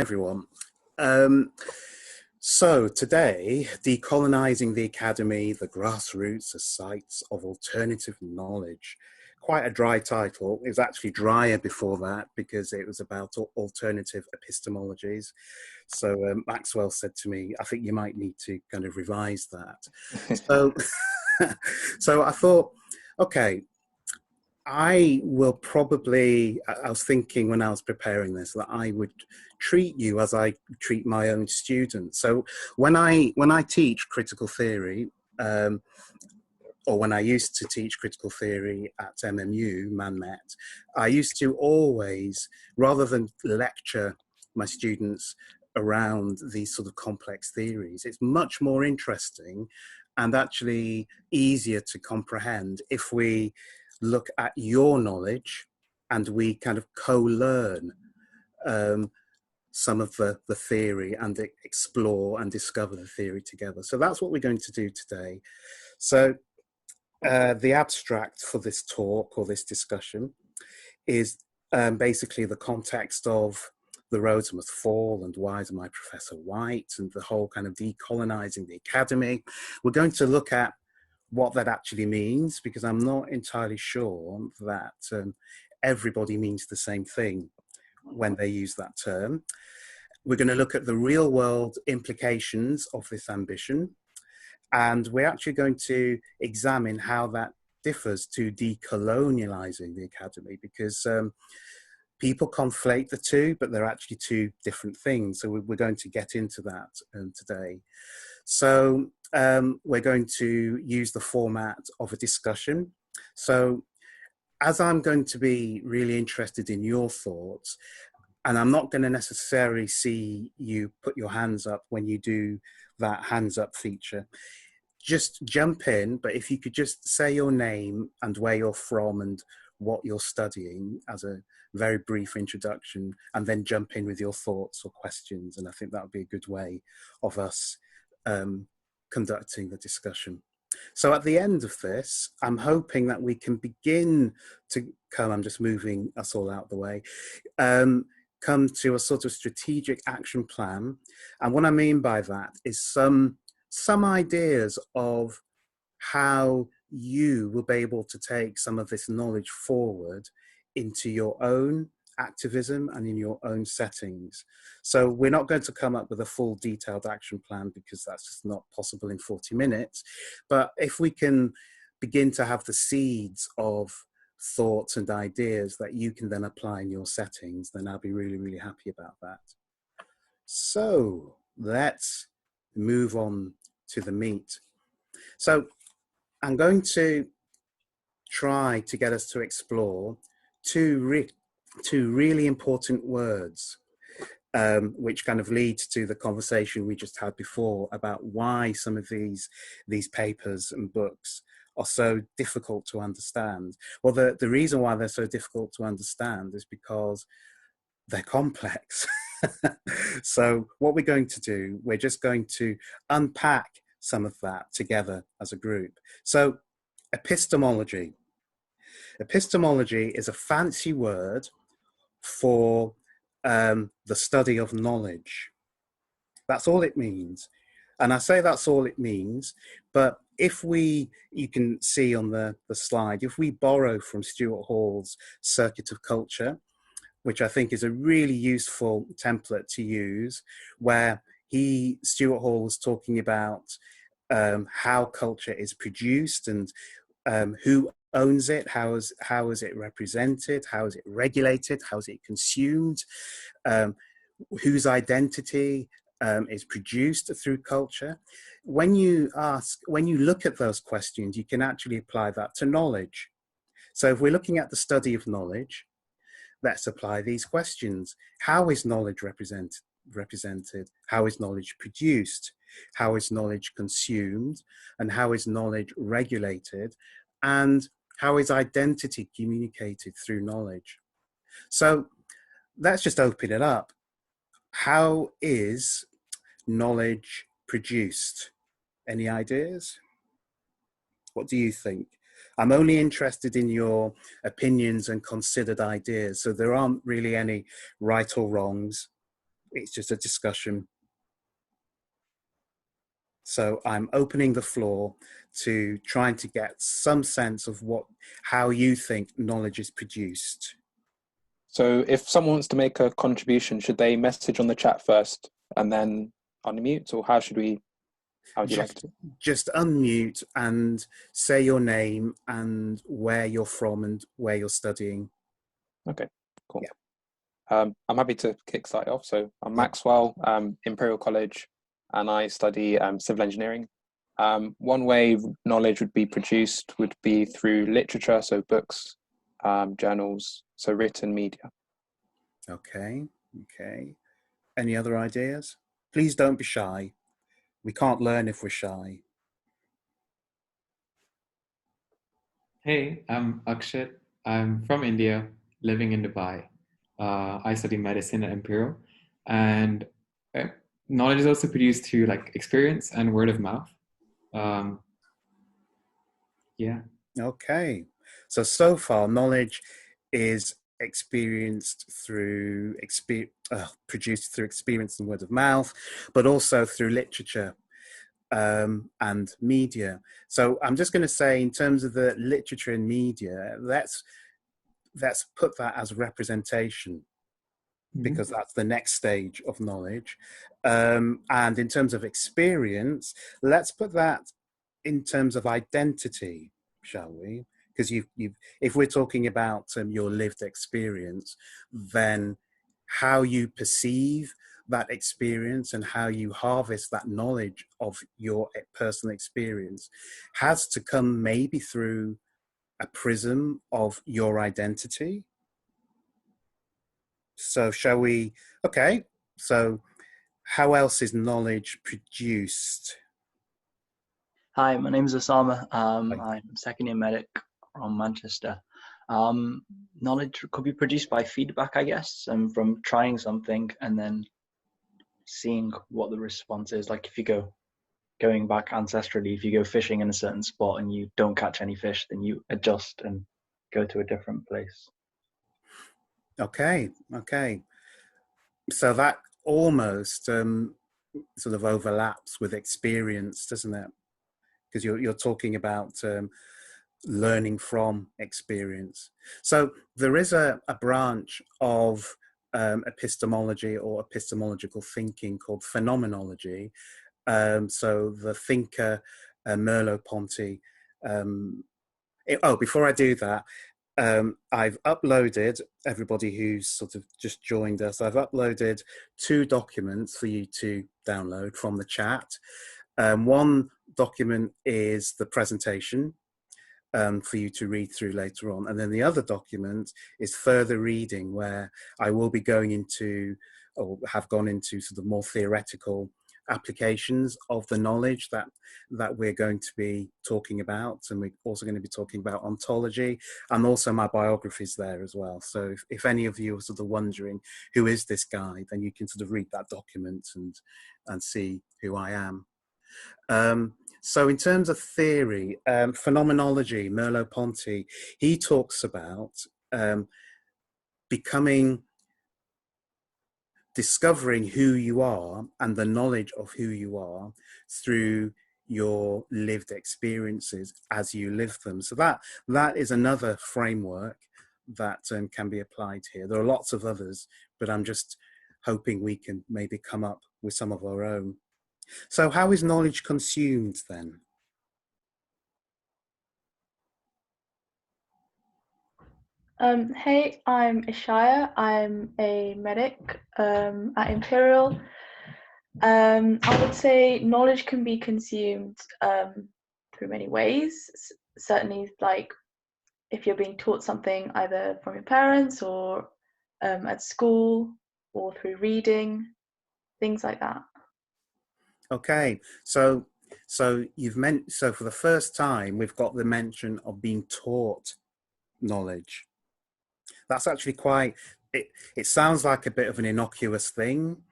everyone. Um, so today, Decolonizing the Academy, the Grassroots as Sites of Alternative Knowledge. Quite a dry title. It was actually drier before that because it was about alternative epistemologies. So Maxwell said to me, I think you might need to kind of revise that. So, so I thought, okay, I will probably, I was thinking when I was preparing this that I would treat you as I treat my own students. So when I teach critical theory, or when I used to teach critical theory at MMU, ManMet, I used to always, rather than lecture my students around these sort of complex theories, it's much more interesting and actually easier to comprehend if we look at your knowledge and we kind of co-learn some of the theory and explore and discover the theory together. So that's what we're going to do today. So the abstract for this talk or this discussion is basically the context of The Roads Must Fall and Why Is My Professor White, and the whole kind of decolonizing the academy. We're going to look at what that actually means, because I'm not entirely sure that everybody means the same thing when they use that term. We're going to look at the real world implications of this ambition, and we're actually going to examine how that differs to decolonializing the academy, because people conflate the two, but they're actually two different things. So we're going to get into that today. So we're going to use the format of a discussion. So as I'm going to be really interested in your thoughts, and I'm not going to necessarily see you put your hands up when you do that hands up feature, just jump in, but if you could just say your name and where you're from and what you're studying as a very brief introduction, and then jump in with your thoughts or questions. And I think that would be a good way of us conducting the discussion. So at the end of this, I'm hoping that we can begin to come, I'm just moving us all out the way, come to a sort of strategic action plan. And what I mean by that is some ideas of how you will be able to take some of this knowledge forward into your own activism and in your own settings. So we're not going to come up with a full detailed action plan because that's just not possible in 40 minutes. But if we can begin to have the seeds of thoughts and ideas that you can then apply in your settings, then I'll be really, really happy about that. So let's move on to the meat. So I'm going to try to get us to explore two really important words, which kind of leads to the conversation we just had before about why some of these papers and books are so difficult to understand. Well, the reason why they're so difficult to understand is because they're complex. So what we're going to do, we're just going to unpack some of that together as a group. So epistemology. Epistemology is a fancy word for the study of knowledge. That's all it means. And I say that's all it means, but if you can see on the slide, if we borrow from Stuart Hall's Circuit of Culture, which I think is a really useful template to use, where Stuart Hall was talking about how culture is produced and who owns it, how is it represented, how is it regulated, how is it consumed, whose identity is produced through culture. When you look at those questions, you can actually apply that to knowledge. So if we're looking at the study of knowledge, let's apply these questions. How is knowledge represented? How is knowledge produced? How is knowledge consumed? And how is knowledge regulated? And how is identity communicated through knowledge? So let's just open it up. How is knowledge produced? Any ideas? What do you think? I'm only interested in your opinions and considered ideas, so there aren't really any right or wrongs. it's just a discussion. So I'm opening the floor to trying to get some sense of how you think knowledge is produced. So if someone wants to make a contribution, should they message on the chat first and then unmute, or how would you like to? Just unmute and say your name and where you're from and where you're studying. Okay, cool. Yeah. I'm happy to kickstart off. So I'm Maxwell, Imperial College, and I study civil engineering. One way knowledge would be produced would be through literature, so books, journals, so written media. Okay. Any other ideas? Please don't be shy. We can't learn if we're shy. Hey, I'm Akshat. I'm from India, living in Dubai. I study medicine at Imperial, and knowledge is also produced through like experience and word of mouth. Yeah. Okay. So far, knowledge is produced through experience and word of mouth, but also through literature and media. So I'm just going to say, in terms of the literature and media, let's put that as representation, because that's the next stage of knowledge. And in terms of experience, let's put that in terms of identity, shall we? Because if we're talking about your lived experience, then how you perceive that experience and how you harvest that knowledge of your personal experience has to come maybe through a prism of your identity. So shall we? Okay. So how else is knowledge produced? Hi, my name is Osama. I'm a second year medic from Manchester. Knowledge could be produced by feedback, I guess, and from trying something and then seeing what the response is. Like if you going back ancestrally, if you go fishing in a certain spot and you don't catch any fish, then you adjust and go to a different place. Okay. So that almost sort of overlaps with experience, doesn't it? Because you're talking about learning from experience. So there is a branch of epistemology or epistemological thinking called phenomenology. So the thinker Merleau-Ponty. Before I do that, I've uploaded, everybody who's sort of just joined us, I've uploaded 2 documents for you to download from the chat. One document is the presentation for you to read through later on. And then the other document is further reading, where I will be going into, or have gone into, sort of more theoretical applications of the knowledge that we're going to be talking about. And we're also going to be talking about ontology, and also my biographies there as well. So if any of you are sort of wondering who is this guy, then you can sort of read that document and see who I am. So in terms of theory, phenomenology, Merleau-Ponty, he talks about discovering who you are and the knowledge of who you are through your lived experiences as you live them. So that is another framework that can be applied here. There are lots of others, but I'm just hoping we can maybe come up with some of our own. So how is knowledge consumed then? Hey, I'm Ishaya. I'm a medic at Imperial. I would say knowledge can be consumed through many ways. Certainly, like if you're being taught something either from your parents or at school or through reading, things like that. Okay, so for the first time we've got the mention of being taught knowledge. That's actually it sounds like a bit of an innocuous thing,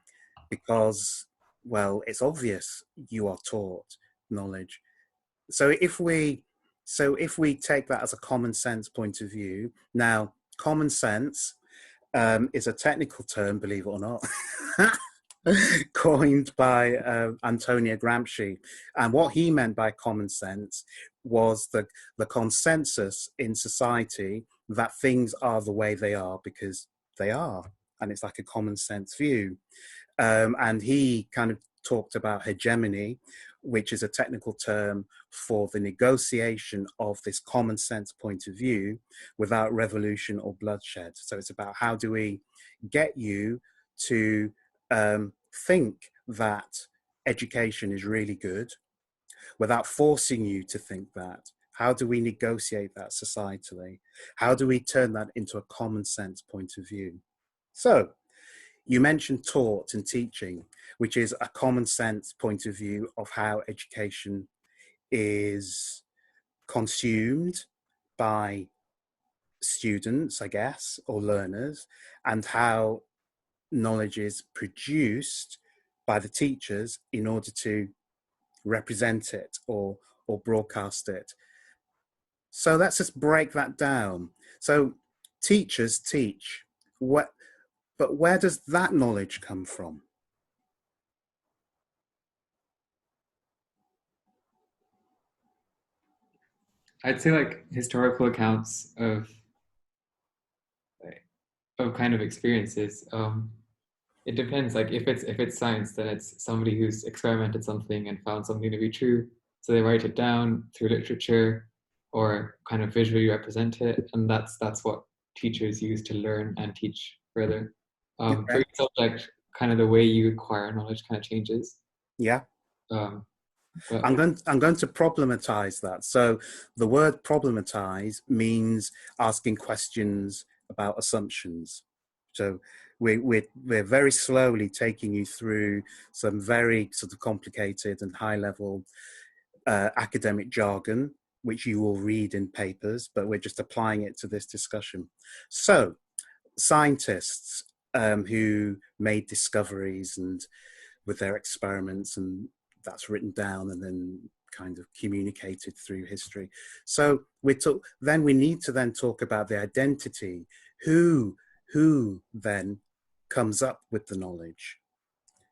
because, well, it's obvious you are taught knowledge. So if we take that as a common sense point of view, now common sense is a technical term, believe it or not. coined by Antonio Gramsci. And what he meant by common sense was the consensus in society that things are the way they are because they are. And it's like a common sense view. And he kind of talked about hegemony, which is a technical term for the negotiation of this common sense point of view without revolution or bloodshed. So it's about how do we get you to think that education is really good without forcing you to think that. How do we negotiate that societally? How do we turn that into a common sense point of view? So you mentioned taught and teaching, which is a common sense point of view of how education is consumed by students, I guess, or learners, and how knowledge is produced by the teachers in order to represent it or broadcast it. So let's just break that down. So teachers teach, but where does that knowledge come from? I'd say like historical accounts of kind of experiences. It depends. Like if it's science, then it's somebody who's experimented something and found something to be true. So they write it down through literature or kind of visually represent it, and that's what teachers use to learn and teach further. For Okay. each subject, kind of the way you acquire knowledge kind of changes. Yeah. But I'm going to problematize that. So the word problematize means asking questions about assumptions. So we're very slowly taking you through some very sort of complicated and high level academic jargon, which you will read in papers, but we're just applying it to this discussion. So scientists who made discoveries and with their experiments, and that's written down and then kind of communicated through history. So then we need to then talk about the identity. Who then comes up with the knowledge?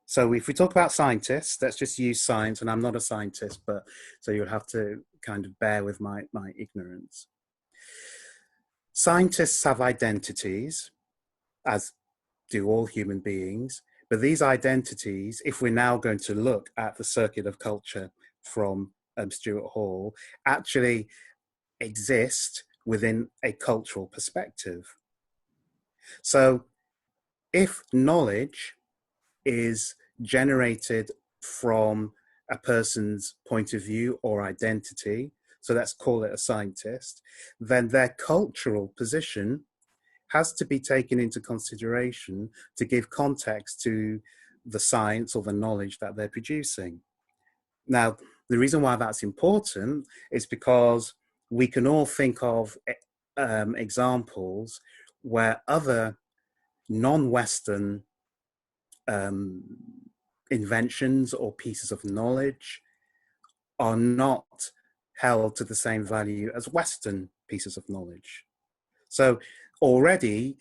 So if we talk about scientists, let's just use science, and I'm not a scientist, but so you'll have to kind of bear with my ignorance. Scientists have identities, as do all human beings, but these identities, if we're now going to look at the circuit of culture from Stuart Hall, actually exist within a cultural perspective. So if knowledge is generated from a person's point of view or identity, so let's call it a scientist, then their cultural position has to be taken into consideration to give context to the science or the knowledge that they're producing. Now, the reason why that's important is because we can all think of examples where other non-Western inventions or pieces of knowledge are not held to the same value as Western pieces of knowledge. So already,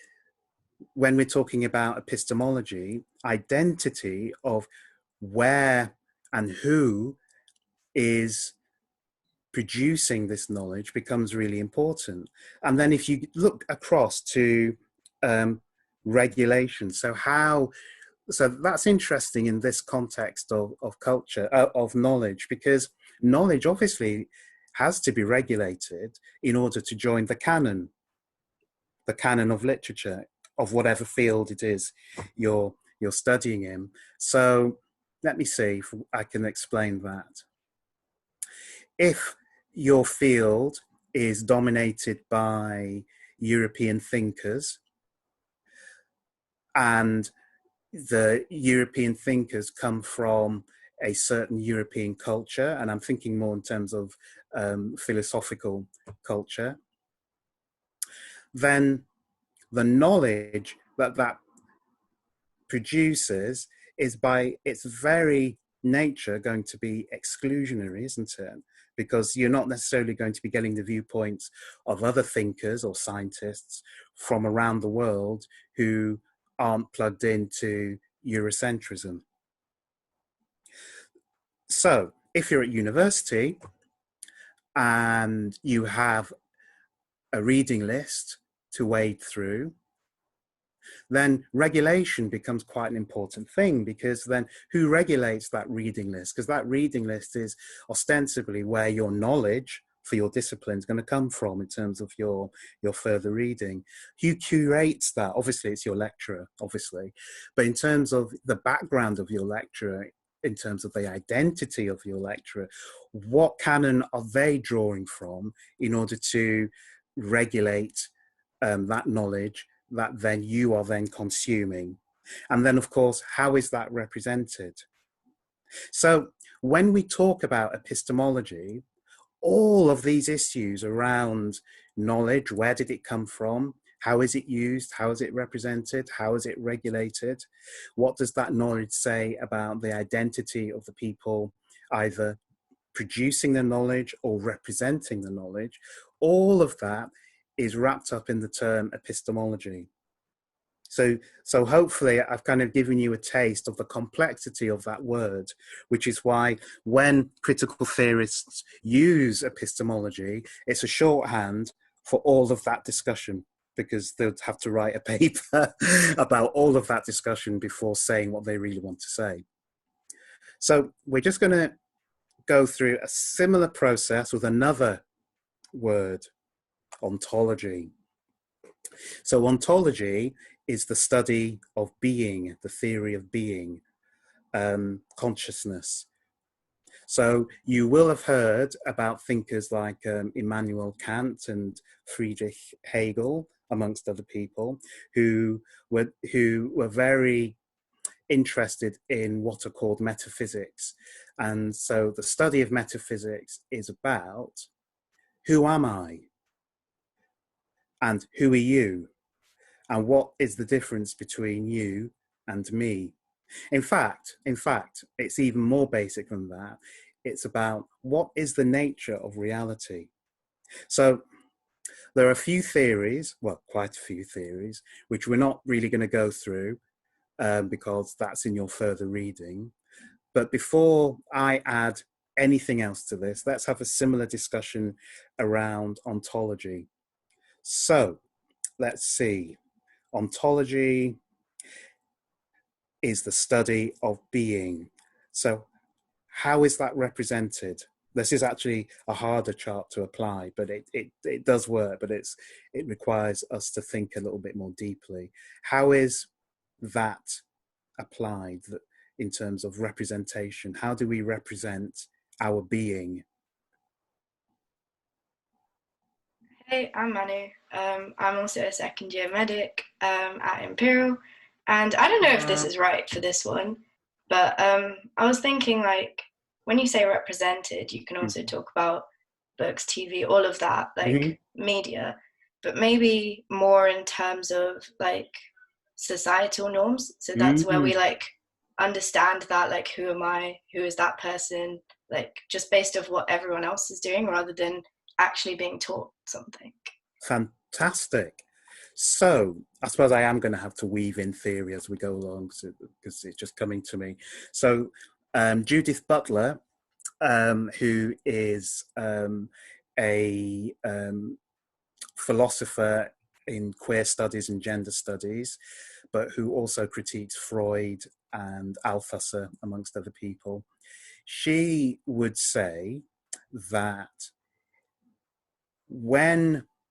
when we're talking about epistemology, identity of where and who is producing this knowledge becomes really important. And then if you look across to regulation, so that's interesting in this context of culture, of knowledge, because knowledge obviously has to be regulated in order to join the canon of literature, of whatever field it is you're studying in. So let me see if I can explain that. If your field is dominated by European thinkers, and the European thinkers come from a certain European culture, and I'm thinking more in terms of philosophical culture, then the knowledge that produces is by its very nature going to be exclusionary, isn't it? Because you're not necessarily going to be getting the viewpoints of other thinkers or scientists from around the world who aren't plugged into Eurocentrism. So if you're at university and you have a reading list to wade through, then regulation becomes quite an important thing, because then who regulates that reading list? Because that reading list is ostensibly where your knowledge for your discipline is going to come from in terms of your further reading. Who curates that? Obviously, it's your lecturer, obviously. But in terms of the background of your lecturer, in terms of the identity of your lecturer, what canon are they drawing from in order to regulate that knowledge that then you are then consuming? And then, of course, how is that represented? So when we talk about epistemology, all of these issues around knowledge, where did it come from? How is it used? How is it represented? How is it regulated? What does that knowledge say about the identity of the people either producing the knowledge or representing the knowledge? All of that is wrapped up in the term epistemology. So hopefully I've kind of given you a taste of the complexity of that word, which is why when critical theorists use epistemology, it's a shorthand for all of that discussion, because they'll have to write a paper about all of that discussion before saying what they really want to say. So we're just going to go through a similar process with another word, ontology. So ontology is the study of being, the theory of being, consciousness. So you will have heard about thinkers like Immanuel Kant and Friedrich Hegel, amongst other people, who were very interested in what are called metaphysics. And so the study of metaphysics is about, who am I? And who are you? And what is the difference between you and me? In fact, it's even more basic than that. It's about what is the nature of reality. So there are a few theories, well, quite a few theories, which we're not really going to go through because that's in your further reading. But before I add anything else to this, let's have a similar discussion around ontology. So let's see. Ontology is the study of being. So how is that represented? This is actually a harder chart to apply, but it does work, but it requires us to think a little bit more deeply. How is that applied in terms of representation? How do we represent our being? Hey, I'm Manu. I'm also a second year medic at Imperial, and I don't know if this is right for this one, but I was thinking, like, when you say represented, you can also talk about books, TV, all of that, like media, but maybe more in terms of like societal norms. So that's where we like understand that, like, who am I? Who is that person? Like, just based off what everyone else is doing, rather than actually being taught something. Fantastic. So I suppose I am going to have to weave in theory as we go along, because it's just coming to me. So Judith Butler, who is a philosopher in queer studies and gender studies, but who also critiques Freud and Althusser, amongst other people, she would say that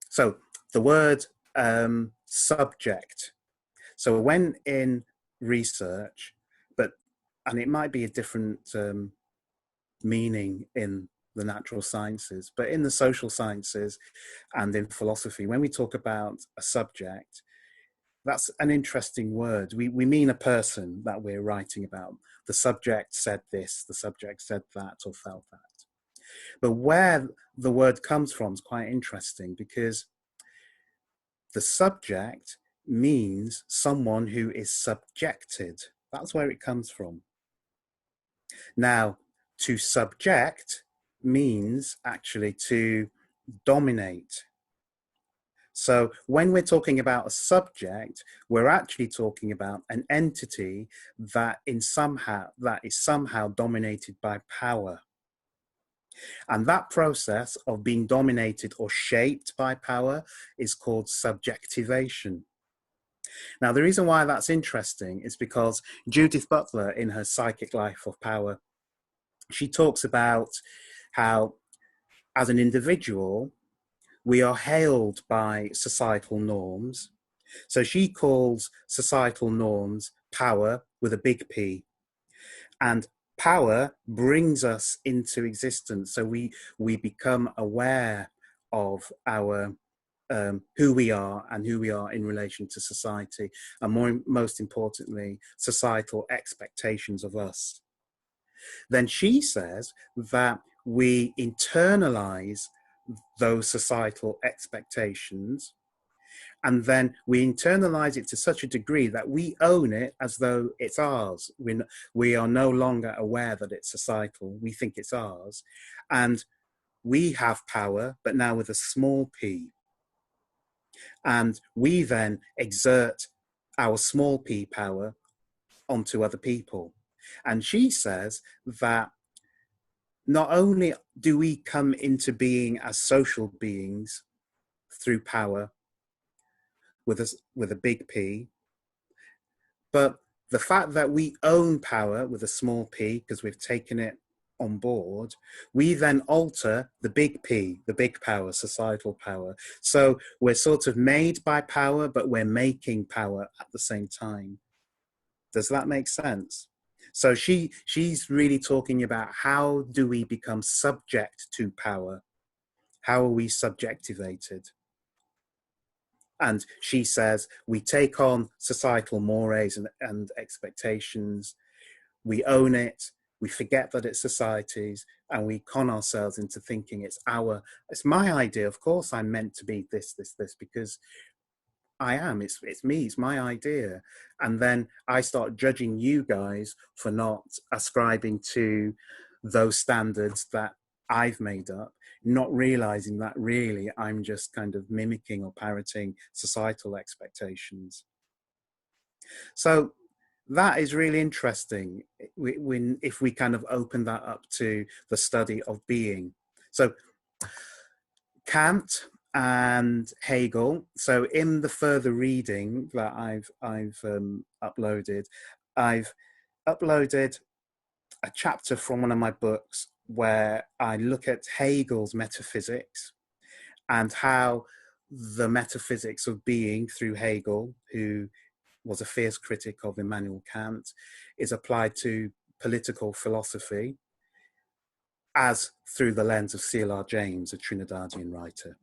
so the word subject, so when in research, and it might be a different meaning in the natural sciences, but in the social sciences and in philosophy, when we talk about a subject, that's an interesting word. We mean a person that we're writing about. The subject said this, the subject said that, or felt that. But where the word comes from is quite interesting, because the subject means someone who is subjected. That's where it comes from. Now, to subject means actually to dominate. So when we're talking about a subject, we're actually talking about an entity that is somehow dominated by power. And that process of being dominated or shaped by power is called subjectivation. Now, the reason why that's interesting is because Judith Butler, in her Psychic Life of Power, she talks about how, as an individual, we are hailed by societal norms. So she calls societal norms power with a big P. And power brings us into existence. So we become aware of our who we are and who we are in relation to society, and most importantly, societal expectations of us. Then she says that we internalize those societal expectations, and then we internalize it to such a degree that we own it as though it's ours. We are no longer aware that it's societal. We think it's ours. And we have power, but now with a small p. And we then exert our small p power onto other people. And she says that not only do we come into being as social beings through power with a big P, but the fact that we own power with a small p, because we've taken it on board, we then alter the big P, the big power, societal power. So we're sort of made by power, but we're making power at the same time. Does that make sense? So she's really talking about how do we become subject to power? How are we subjectivated? And she says we take on societal mores and expectations, we own it, we forget that it's society's, and we con ourselves into thinking it's my idea. Of course I'm meant to be this, because I am, it's me, it's my idea. And then I start judging you guys for not ascribing to those standards that I've made up, not realizing that really I'm just kind of mimicking or parroting societal expectations. So that is really interesting if we kind of open that up to the study of being. So Kant and Hegel. So in the further reading that I've uploaded a chapter from one of my books where I look at Hegel's metaphysics and how the metaphysics of being through Hegel, who was a fierce critic of Immanuel Kant, is applied to political philosophy as through the lens of C.L.R. James, a Trinidadian writer.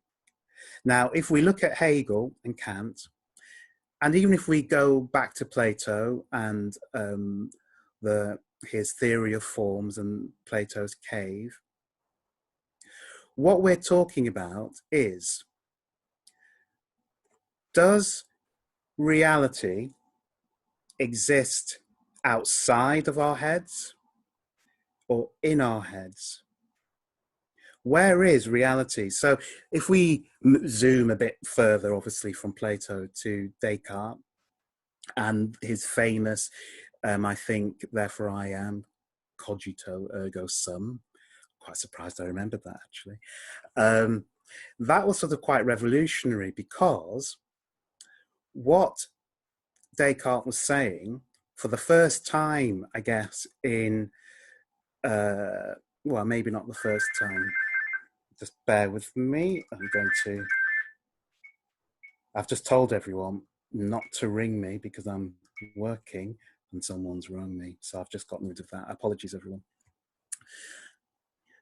Now, if we look at Hegel and Kant, and even if we go back to Plato and his theory of forms and Plato's cave, what we're talking about is, does reality exist outside of our heads or in our heads? Where is reality? So if we zoom a bit further, obviously from Plato to Descartes and his famous, I think, therefore I am, cogito ergo sum. Quite surprised I remembered that, actually. That was sort of quite revolutionary, because what Descartes was saying for the first time, I guess, in, well, maybe not the first time, just bear with me. I've just told everyone not to ring me because I'm working and someone's rung me. So I've just gotten rid of that. Apologies, everyone.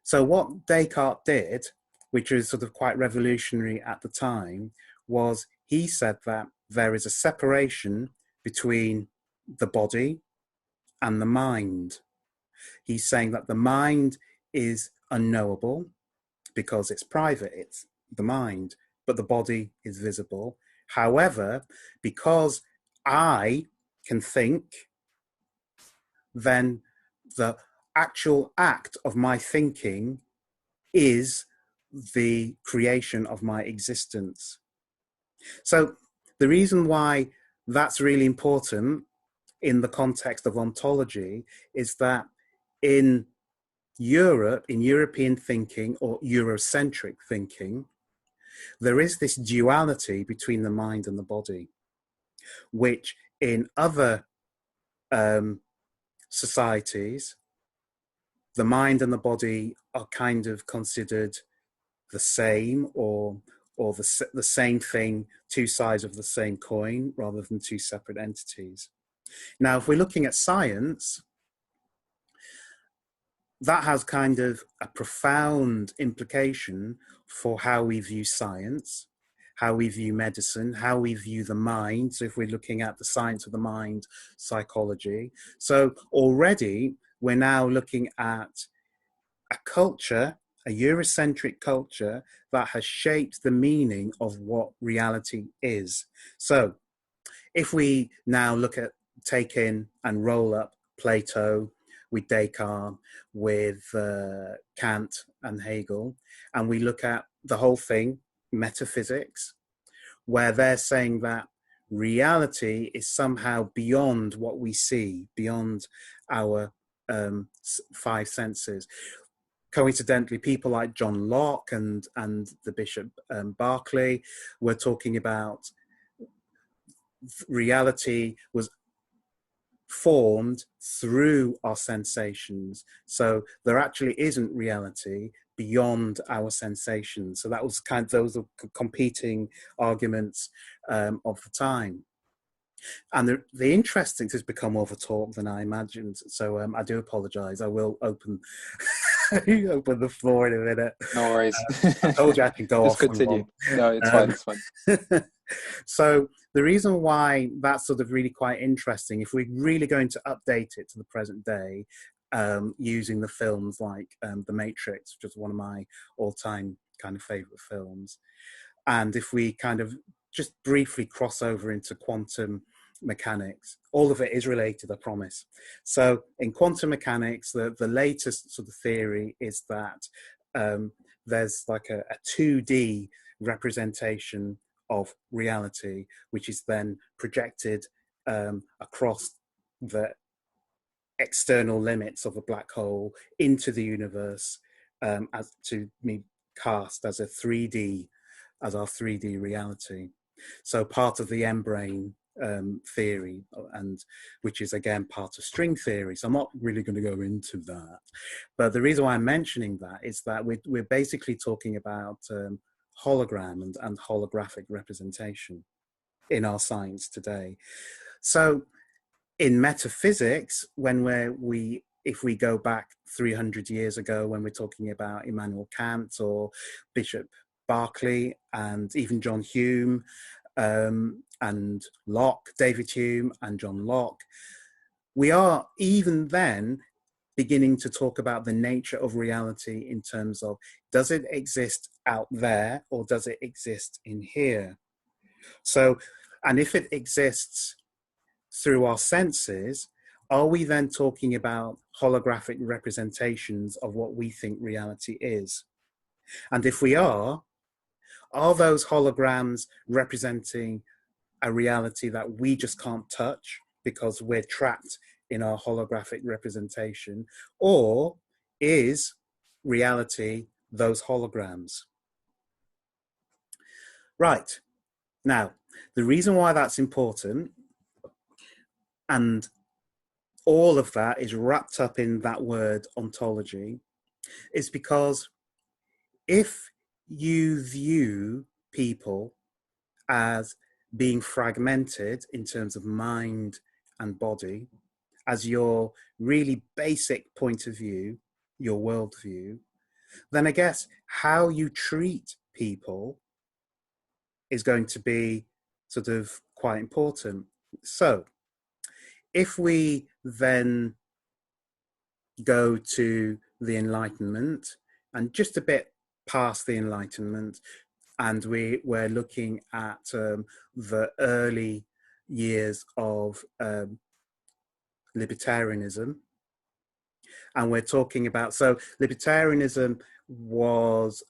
So what Descartes did, which was sort of quite revolutionary at the time, was he said that there is a separation between the body and the mind. He's saying that the mind is unknowable because it's private, it's the mind, but the body is visible. However, because I can think, then the actual act of my thinking is the creation of my existence. So the reason why that's really important in the context of ontology is that in Europe, in European thinking or Eurocentric thinking, there is this duality between the mind and the body, which in other societies, the mind and the body are kind of considered the same, or the same thing, two sides of the same coin, rather than two separate entities. Now, if we're looking at science, that has kind of a profound implication for how we view science, how we view medicine, how we view the mind. So if we're looking at the science of the mind, psychology. So already we're now looking at a culture, a Eurocentric culture, that has shaped the meaning of what reality is. So if we now take in and roll up Plato with Descartes, with Kant and Hegel, and we look at the whole thing, metaphysics, where they're saying that reality is somehow beyond what we see, beyond our five senses. Coincidentally, people like John Locke and the Bishop Berkeley were talking about reality was formed through our sensations. So there actually isn't reality beyond our sensations. So that was kind of, those are competing arguments of the time. And the interesting has become more of a talk than I imagined. So I do apologize. I will open open the floor in a minute. No worries. I told you I can go Just off. continue. No, it's fine. It's fine. So the reason why that's sort of really quite interesting, if we're really going to update it to the present day, using the films like The Matrix, which is one of my all-time kind of favorite films, and if we kind of just briefly cross over into quantum mechanics, all of it is related, I promise. So in quantum mechanics, the latest sort of theory is that there's like a 2D representation of reality, which is then projected across the external limits of a black hole into the universe, as to be cast as a 3D, as our 3D reality. So part of the M-brain theory, and which is again part of string theory. So I'm not really going to go into that, but the reason why I'm mentioning that is that we're basically talking about hologram and holographic representation in our science today. So in metaphysics, if we go back 300 years ago, when we're talking about Immanuel Kant or Bishop Berkeley and even John Hume and Locke, David Hume and John Locke, we are even then beginning to talk about the nature of reality in terms of, does it exist out there or does it exist in here? So, and if it exists through our senses, are we then talking about holographic representations of what we think reality is? And if we are those holograms representing a reality that we just can't touch because we're trapped in our holographic representation, or is reality those holograms? Right. Now, the reason why that's important, and all of that is wrapped up in that word ontology, is because if you view people as being fragmented in terms of mind and body, as your really basic point of view, your worldview, then I guess how you treat people is going to be sort of quite important. So if we then go to the Enlightenment and just a bit past the Enlightenment, and we're looking at the early years of libertarianism, and we're talking about, so libertarianism was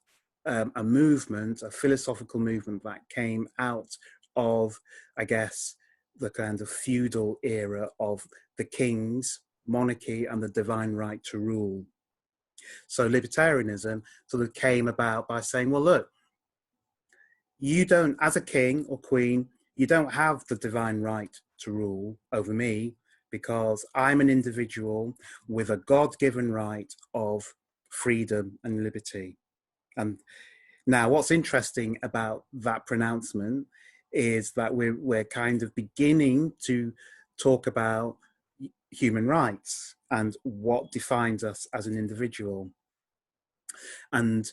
a movement, a philosophical movement that came out of, I guess, the kind of feudal era of the kings, monarchy, and the divine right to rule. So libertarianism sort of came about by saying, well, look, you don't, as a king or queen, you don't have the divine right to rule over me because I'm an individual with a God-given right of freedom and liberty. And now what's interesting about that pronouncement is that we're kind of beginning to talk about human rights and what defines us as an individual. And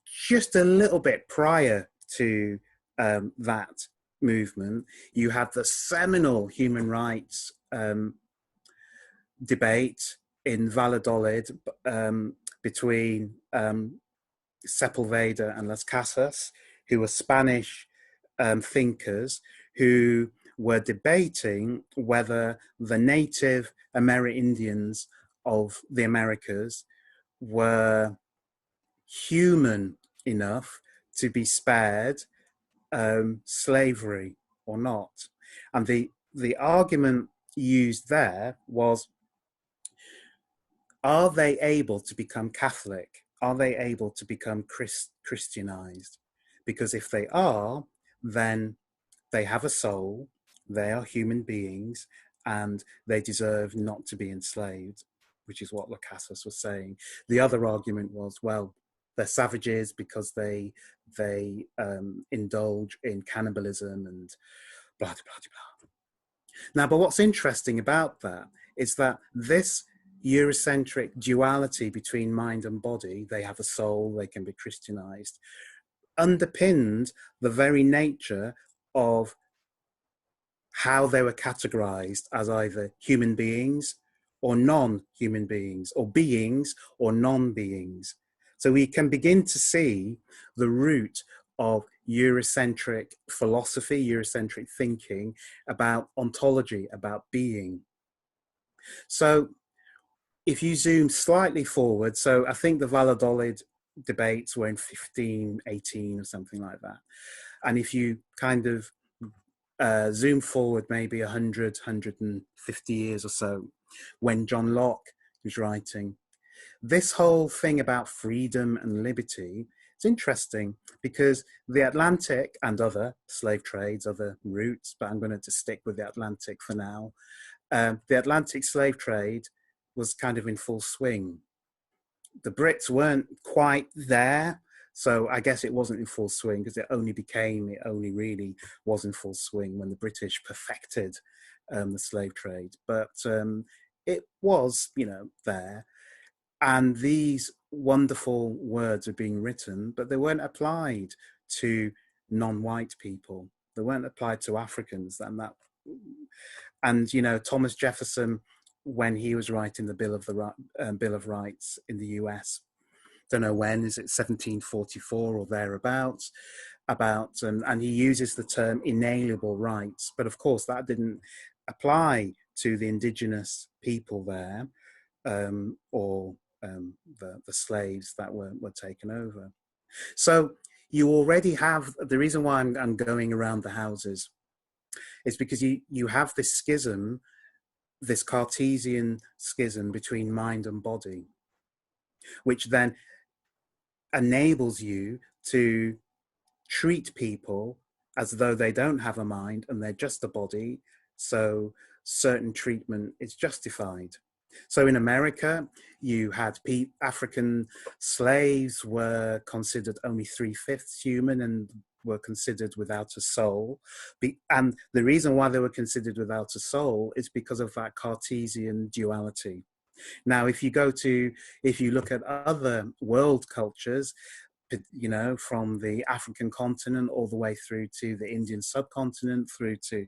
just a little bit prior to that movement, you had the seminal human rights debate in Valladolid between Sepulveda and Las Casas, who were Spanish thinkers who were debating whether the Native Amerindians of the Americas were human enough to be spared slavery or not. And the argument used there was, are they able to become Catholic? Are they able to become Christianized? Because if they are, then they have a soul, they are human beings, and they deserve not to be enslaved, which is what Las Casas was saying. The other argument was, well, they're savages because they indulge in cannibalism and blah, blah, blah, blah. Now, but what's interesting about that is that this Eurocentric duality between mind and body, they have a soul, they can be Christianized, underpinned the very nature of how they were categorized as either human beings or non-human beings, or beings or non-beings. So we can begin to see the root of Eurocentric philosophy, Eurocentric thinking about ontology, about being. So if you zoom slightly forward, so I think the Valladolid debates were in 1518 or something like that. And if you kind of zoom forward maybe 100, 150 years or so, when John Locke was writing, this whole thing about freedom and liberty, it's interesting because the Atlantic and other slave trades, other routes, but I'm going to stick with the Atlantic for now. The Atlantic slave trade was kind of in full swing. The Brits weren't quite there, so I guess it wasn't in full swing because it only really was in full swing when the British perfected the slave trade. But it was, there. And these wonderful words are being written, but they weren't applied to non-white people. They weren't applied to Africans. And Thomas Jefferson, when he was writing the Bill of Rights in the US, don't know when, is it 1744 or thereabouts, and he uses the term inalienable rights, but of course that didn't apply to the indigenous people there, or the slaves that were taken over. So you already have, the reason why I'm going around the houses is because you have this schism, this Cartesian schism between mind and body, which then enables you to treat people as though they don't have a mind and they're just a body, so certain treatment is justified. So in America, you had African slaves were considered only 3/5 human and were considered without a soul. And the reason why they were considered without a soul is because of that Cartesian duality. Now, if you look at other world cultures, from the African continent all the way through to the Indian subcontinent, through to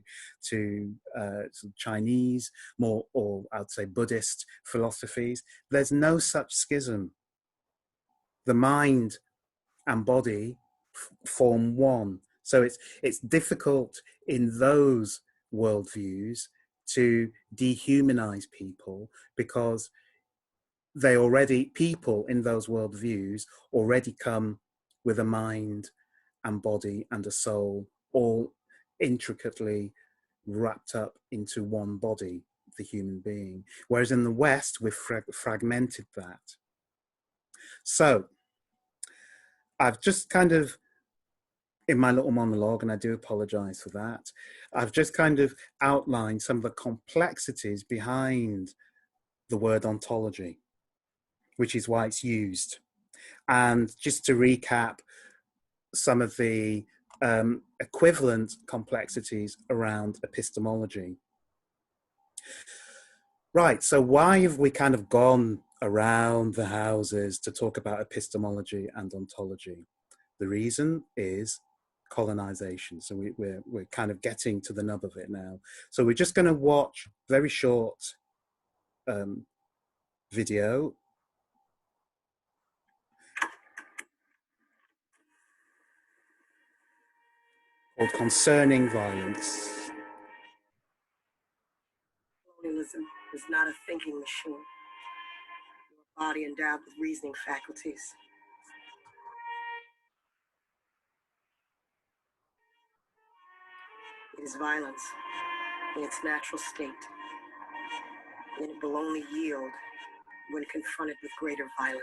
Chinese, or I'd say Buddhist philosophies, there's no such schism. The mind and body form one. So it's difficult in those worldviews to dehumanize people because people in those worldviews already come with a mind and body and a soul, all intricately wrapped up into one body, the human being. Whereas in the West, we've fragmented that. So I've just kind of, in my little monologue, and I do apologize for that, I've just kind of outlined some of the complexities behind the word ontology, which is why it's used. And just to recap some of the equivalent complexities around epistemology. Right, so why have we kind of gone around the houses to talk about epistemology and ontology? The reason is colonization. So we're kind of getting to the nub of it now. So we're just going to watch a very short video called Concerning Violence. Colonialism is not a thinking machine, a body endowed with reasoning faculties. It is violence in its natural state, and it will only yield when confronted with greater violence.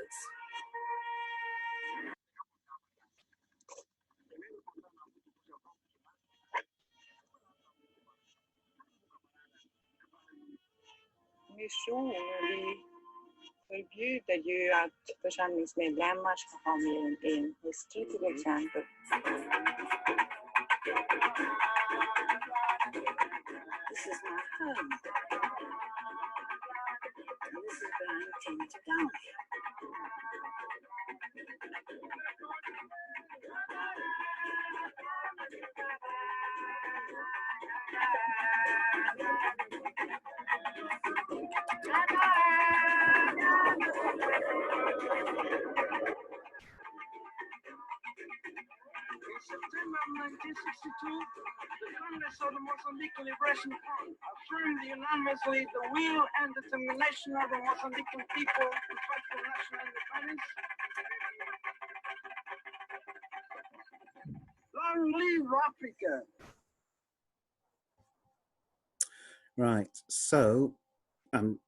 Mission, vi förbjuder ju att församlingsmedlemmar ska ha mer än en hustru till exempel. This is my home. And this is where I intend to die. In September of 1962, the Congress of the Mozambican Liberation Front affirmed unanimously the will and determination of the Mozambican people to fight for national independence. Long live Africa! Right, so I'm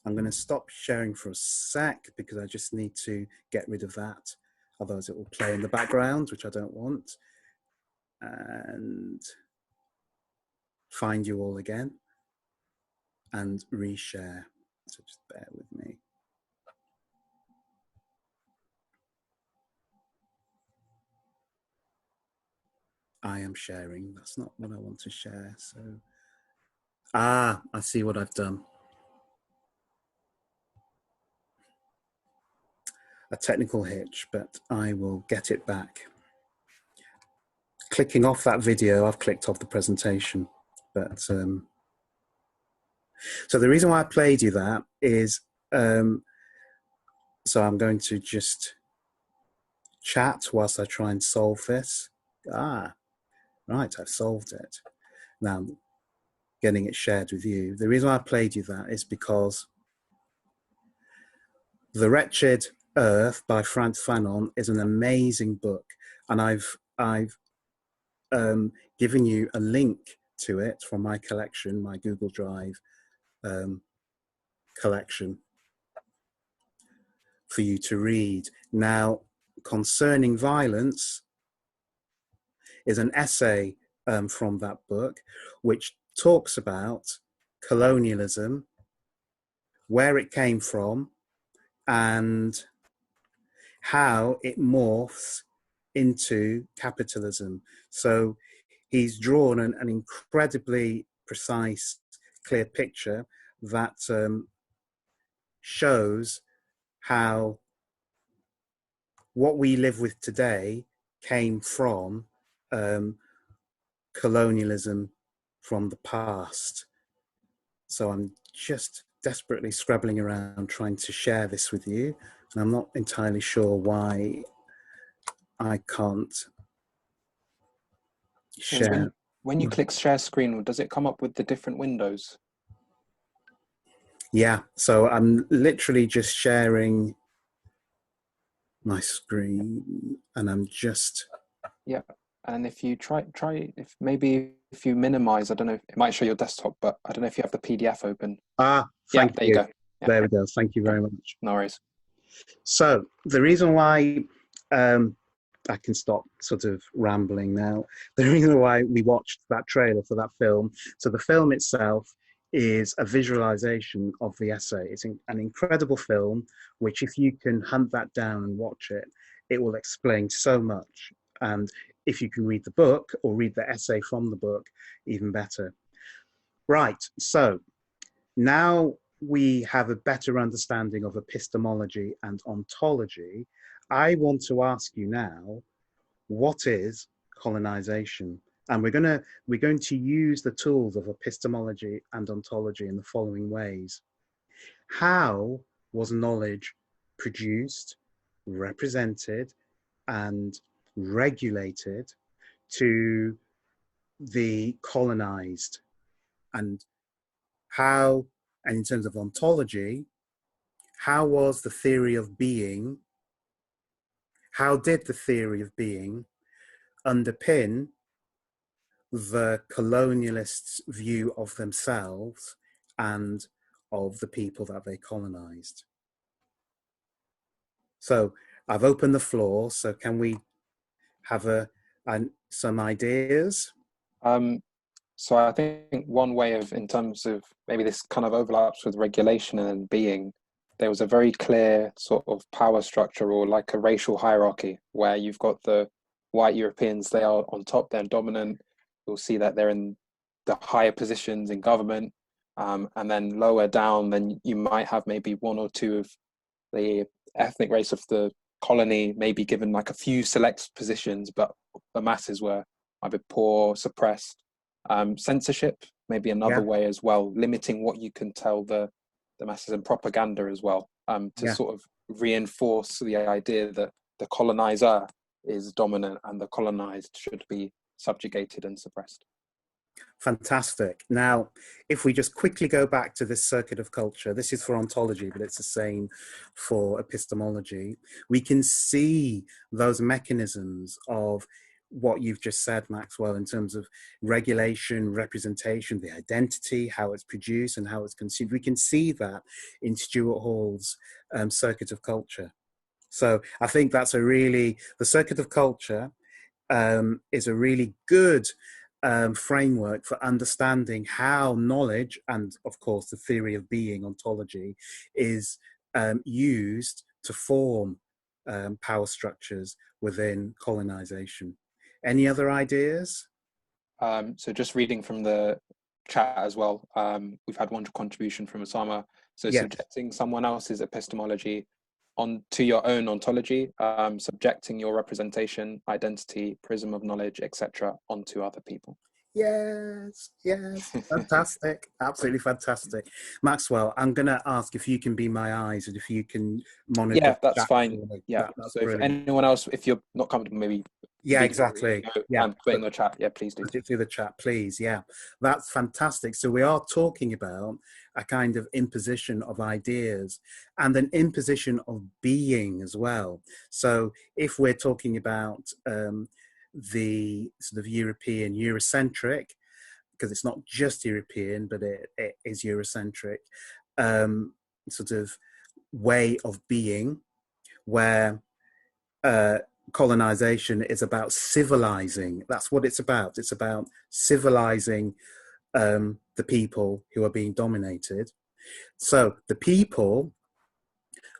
going to stop sharing for a sec because I just need to get rid of that. Otherwise it will play in the background, which I don't want. And find you all again and reshare. So just bear with me. I am sharing. That's not what I want to share. So, I see what I've done. A technical hitch, but I will get it back. Clicking off that video, I've clicked off the presentation. But so the reason why I played you that is, so I'm going to just chat whilst I try and solve this. Right, I've solved it. Now I'm getting it shared with you. The reason why I played you that is because The Wretched Earth by Frantz Fanon is an amazing book, and I've given you a link to it from my collection, my Google Drive collection, for you to read. Now, Concerning Violence is an essay from that book, which talks about colonialism, where it came from, and how it morphs into capitalism. So he's drawn an incredibly precise, clear picture that shows how what we live with today came from colonialism from the past. So I'm just desperately scrabbling around trying to share this with you, and I'm not entirely sure why I can't share. When you click share screen, does it come up with the different windows? Yeah, so I'm literally just sharing my screen, and I'm just... Yeah, and if you try if maybe if you minimize, I don't know, it might show your desktop, but I don't know if you have the PDF open. Ah, Yeah, thank there you. you go. Yeah, There we go. Thank you very much. no worries. So the reason why I can stop sort of rambling now. The reason why we watched that trailer for that film, so the film itself is a visualization of the essay. It's an incredible film, which if you can hunt that down and watch it, it will explain so much. And if you can read the book or read the essay from the book, even better. Right, so now we have a better understanding of epistemology and ontology. I want to ask you now, what is colonization? And we're going to use the tools of epistemology and ontology in the following ways. How was knowledge produced, represented, and regulated to the colonized? And how, and in terms of ontology, how was the theory of being, how did the theory of being underpin the colonialists' view of themselves and of the people that they colonized? So I've opened the floor, so can we have some ideas? So I think one way of, in terms of, maybe this kind of overlaps with regulation and being, there was a very clear sort of power structure, or like a racial hierarchy, where you've got the white Europeans, they are on top, they're dominant. You'll see that they're in the higher positions in government, and then lower down, then you might have maybe one or two of the ethnic race of the colony, maybe given like a few select positions, but the masses were either poor, suppressed. Censorship, maybe another way as well, limiting what you can tell the masses, and propaganda as well, to sort of reinforce the idea that the colonizer is dominant and the colonized should be subjugated and suppressed. Fantastic. Now, if we just quickly go back to this circuit of culture, this is for ontology, but it's the same for epistemology. We can see those mechanisms of what you've just said, Maxwell, in terms of regulation, representation, the identity, how it's produced and how it's consumed. We can see that in Stuart Hall's circuit of culture. So I think that's the circuit of culture is a really good framework for understanding how knowledge, and of course the theory of being, ontology, is used to form power structures within colonization. Any other ideas? So just reading from the chat as well, we've had one contribution from Osama. So subjecting someone else's epistemology onto your own ontology, subjecting your representation, identity, prism of knowledge, etc., onto other people. Yes, fantastic, absolutely fantastic. Maxwell, I'm going to ask if you can be my eyes and if you can monitor. Yeah, that's fine. Yeah, that's so brilliant. If anyone else, if you're not comfortable, maybe. Yeah, exactly. And put in the chat. Yeah, please do. Put it through the chat, please. Yeah, that's fantastic. So we are talking about a kind of imposition of ideas and an imposition of being as well. So if we're talking about the sort of European, Eurocentric, because it's not just European, but it is Eurocentric, sort of way of being, where colonization is about civilizing. That's what it's about. It's about civilizing the people who are being dominated. So the people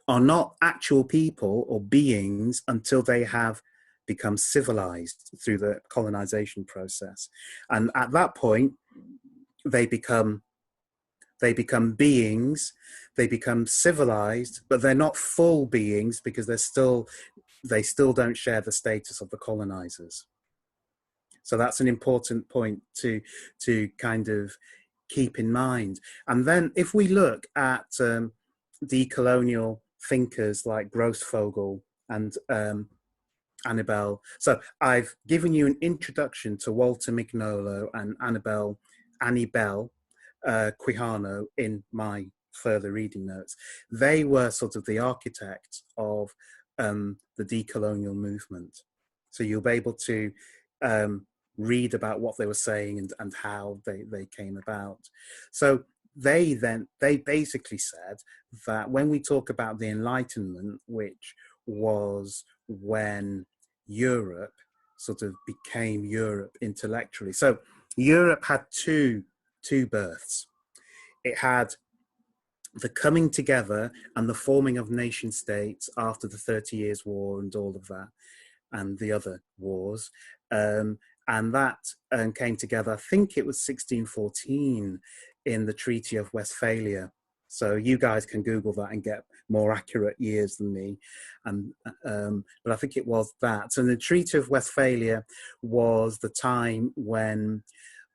are not actual people or beings until they have become civilized through the colonization process. And at that point, they become beings, they become civilized, but they're not full beings because they still don't share the status of the colonizers. So that's an important point to kind of keep in mind. And then if we look at decolonial thinkers like Grossfogel and Annabelle. So I've given you an introduction to Walter Mignolo and Annie Bell Quijano in my further reading notes. They were sort of the architects of the decolonial movement. So you'll be able to read about what they were saying and how they came about. So they basically said that when we talk about the Enlightenment, which was when Europe sort of became Europe intellectually. So Europe had two births. It had the coming together and the forming of nation states after the 30 Years' War and all of that, and the other wars. And that came together, I think it was 1614 in the Treaty of Westphalia. So you guys can Google that and get more accurate years than me. But I think it was that. And the Treaty of Westphalia was the time when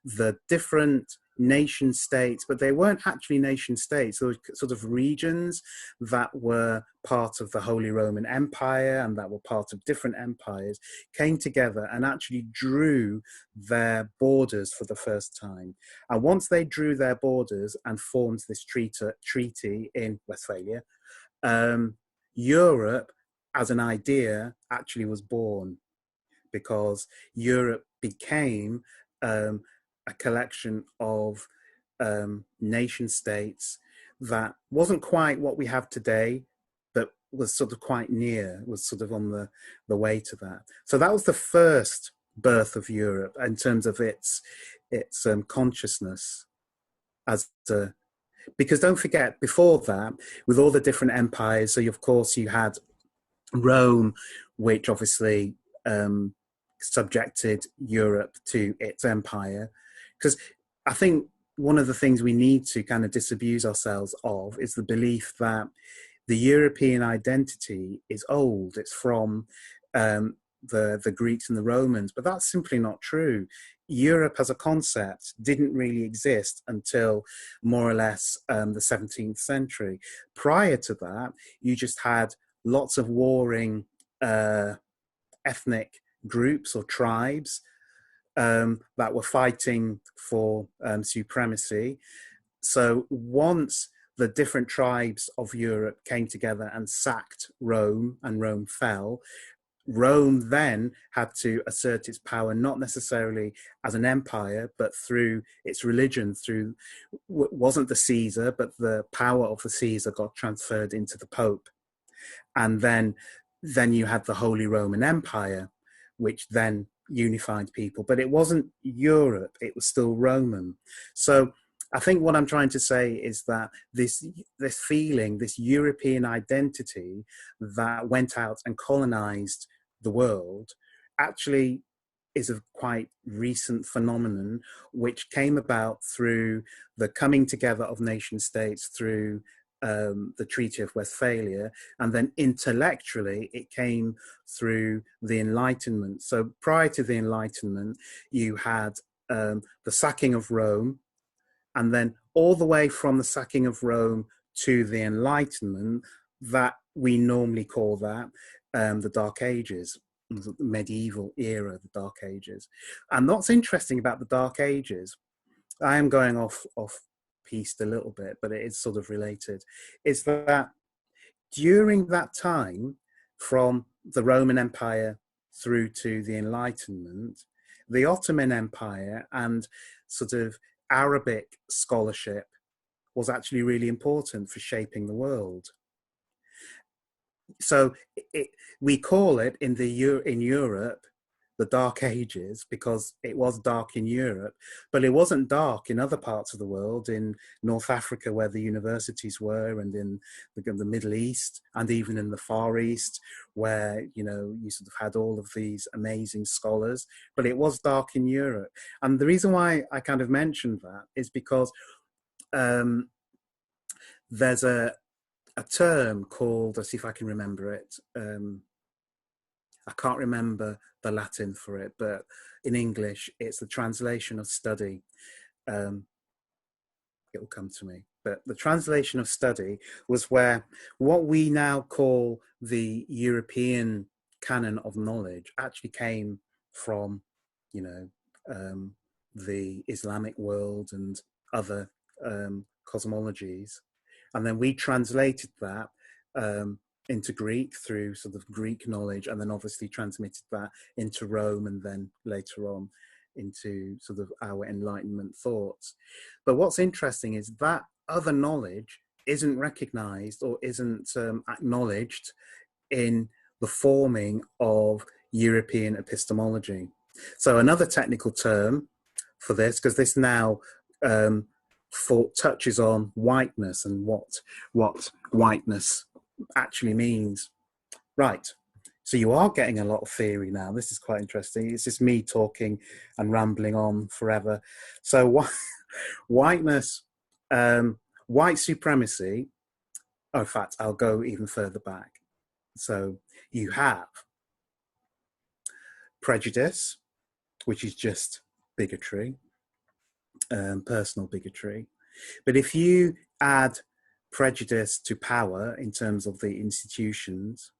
the different nation states, but they weren't actually nation states, they were sort of regions that were part of the Holy Roman Empire and that were part of different empires, came together and actually drew their borders for the first time. And once they drew their borders and formed this treaty in Westphalia, Europe as an idea actually was born, because Europe became a collection of nation states that wasn't quite what we have today, but was sort of quite near, was sort of on the way to that. So that was the first birth of Europe in terms of its consciousness as a, because don't forget, before that, with all the different empires, so of course you had Rome, which obviously subjected Europe to its empire. Because I think one of the things we need to kind of disabuse ourselves of is the belief that the European identity is old. It's from the Greeks and the Romans, but that's simply not true. Europe as a concept didn't really exist until more or less the 17th century. Prior to that, you just had lots of warring ethnic groups or tribes that were fighting for supremacy. So once the different tribes of Europe came together and sacked Rome and Rome fell, Rome then had to assert its power, not necessarily as an empire, but through its religion, through, wasn't the Caesar, but the power of the Caesar got transferred into the Pope. And then you had the Holy Roman Empire, which then unified people. But it wasn't Europe, it was still Roman. So I think what I'm trying to say is that this feeling, this European identity that went out and colonized the world, actually is a quite recent phenomenon, which came about through the coming together of nation states, through the Treaty of Westphalia, and then intellectually it came through the Enlightenment. So prior to the Enlightenment, you had the sacking of Rome, and then all the way from the sacking of Rome to the Enlightenment, that we normally call that the Dark Ages, the medieval era, the Dark Ages. And what's interesting about the Dark Ages, I am going off piste a little bit, but it is sort of related, is that during that time, from the Roman Empire through to the Enlightenment, the Ottoman Empire and sort of Arabic scholarship was actually really important for shaping the world. So we call it in Europe the Dark Ages because it was dark in Europe, but it wasn't dark in other parts of the world, in North Africa where the universities were, and in the Middle East, and even in the Far East where, you know, you sort of had all of these amazing scholars, but it was dark in Europe. And the reason why I kind of mentioned that is because there's a term called, let's see if I can remember it. I can't remember the Latin for it, but in English, it's the translation of study. It will come to me. But the translation of study was where what we now call the European canon of knowledge actually came from, you know, the Islamic world and other cosmologies. And then we translated that into Greek through sort of Greek knowledge, and then obviously transmitted that into Rome, and then later on into sort of our Enlightenment thoughts. But what's interesting is that other knowledge isn't recognized or isn't acknowledged in the forming of European epistemology. So another technical term for this, because this now touches on whiteness and what whiteness actually means. Right. So you are getting a lot of theory now. This is quite interesting. It's just me talking and rambling on forever. So whiteness, white supremacy. Oh, in fact, I'll go even further back. So you have prejudice, which is just bigotry, personal bigotry. But if you add prejudice to power in terms of the institutions,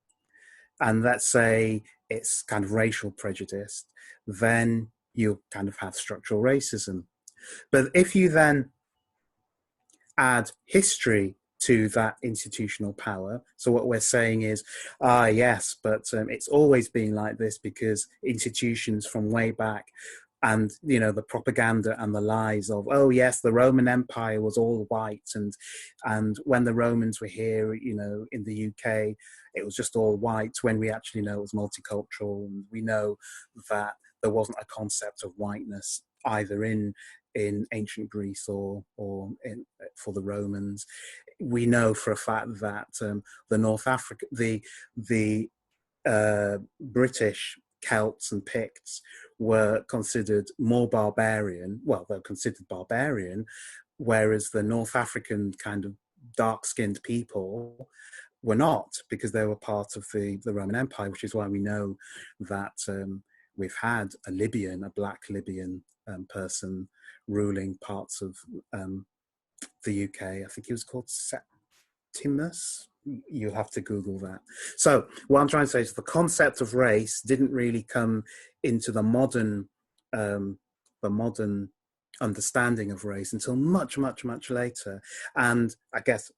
and let's say it's kind of racial prejudice, then you kind of have structural racism. But if you then add history to that institutional power, so what we're saying is, yes, but it's always been like this because institutions from way back, and the propaganda and the lies of, oh yes, the Roman Empire was all white, and when the Romans were here, in the UK, it was just all white, when we actually know it was multicultural, and we know that there wasn't a concept of whiteness either in ancient Greece or for the Romans. We know for a fact that the British Celts and Picts were considered more barbarian. Well, they were considered barbarian, whereas the North African kind of dark-skinned people were not, because they were part of the Roman Empire, which is why we know that we've had a black Libyan person ruling parts of the UK. I think he was called Septimus. You'll have to Google that. So what I'm trying to say is the concept of race didn't really come into the modern understanding of race until much, much, much later. And I guess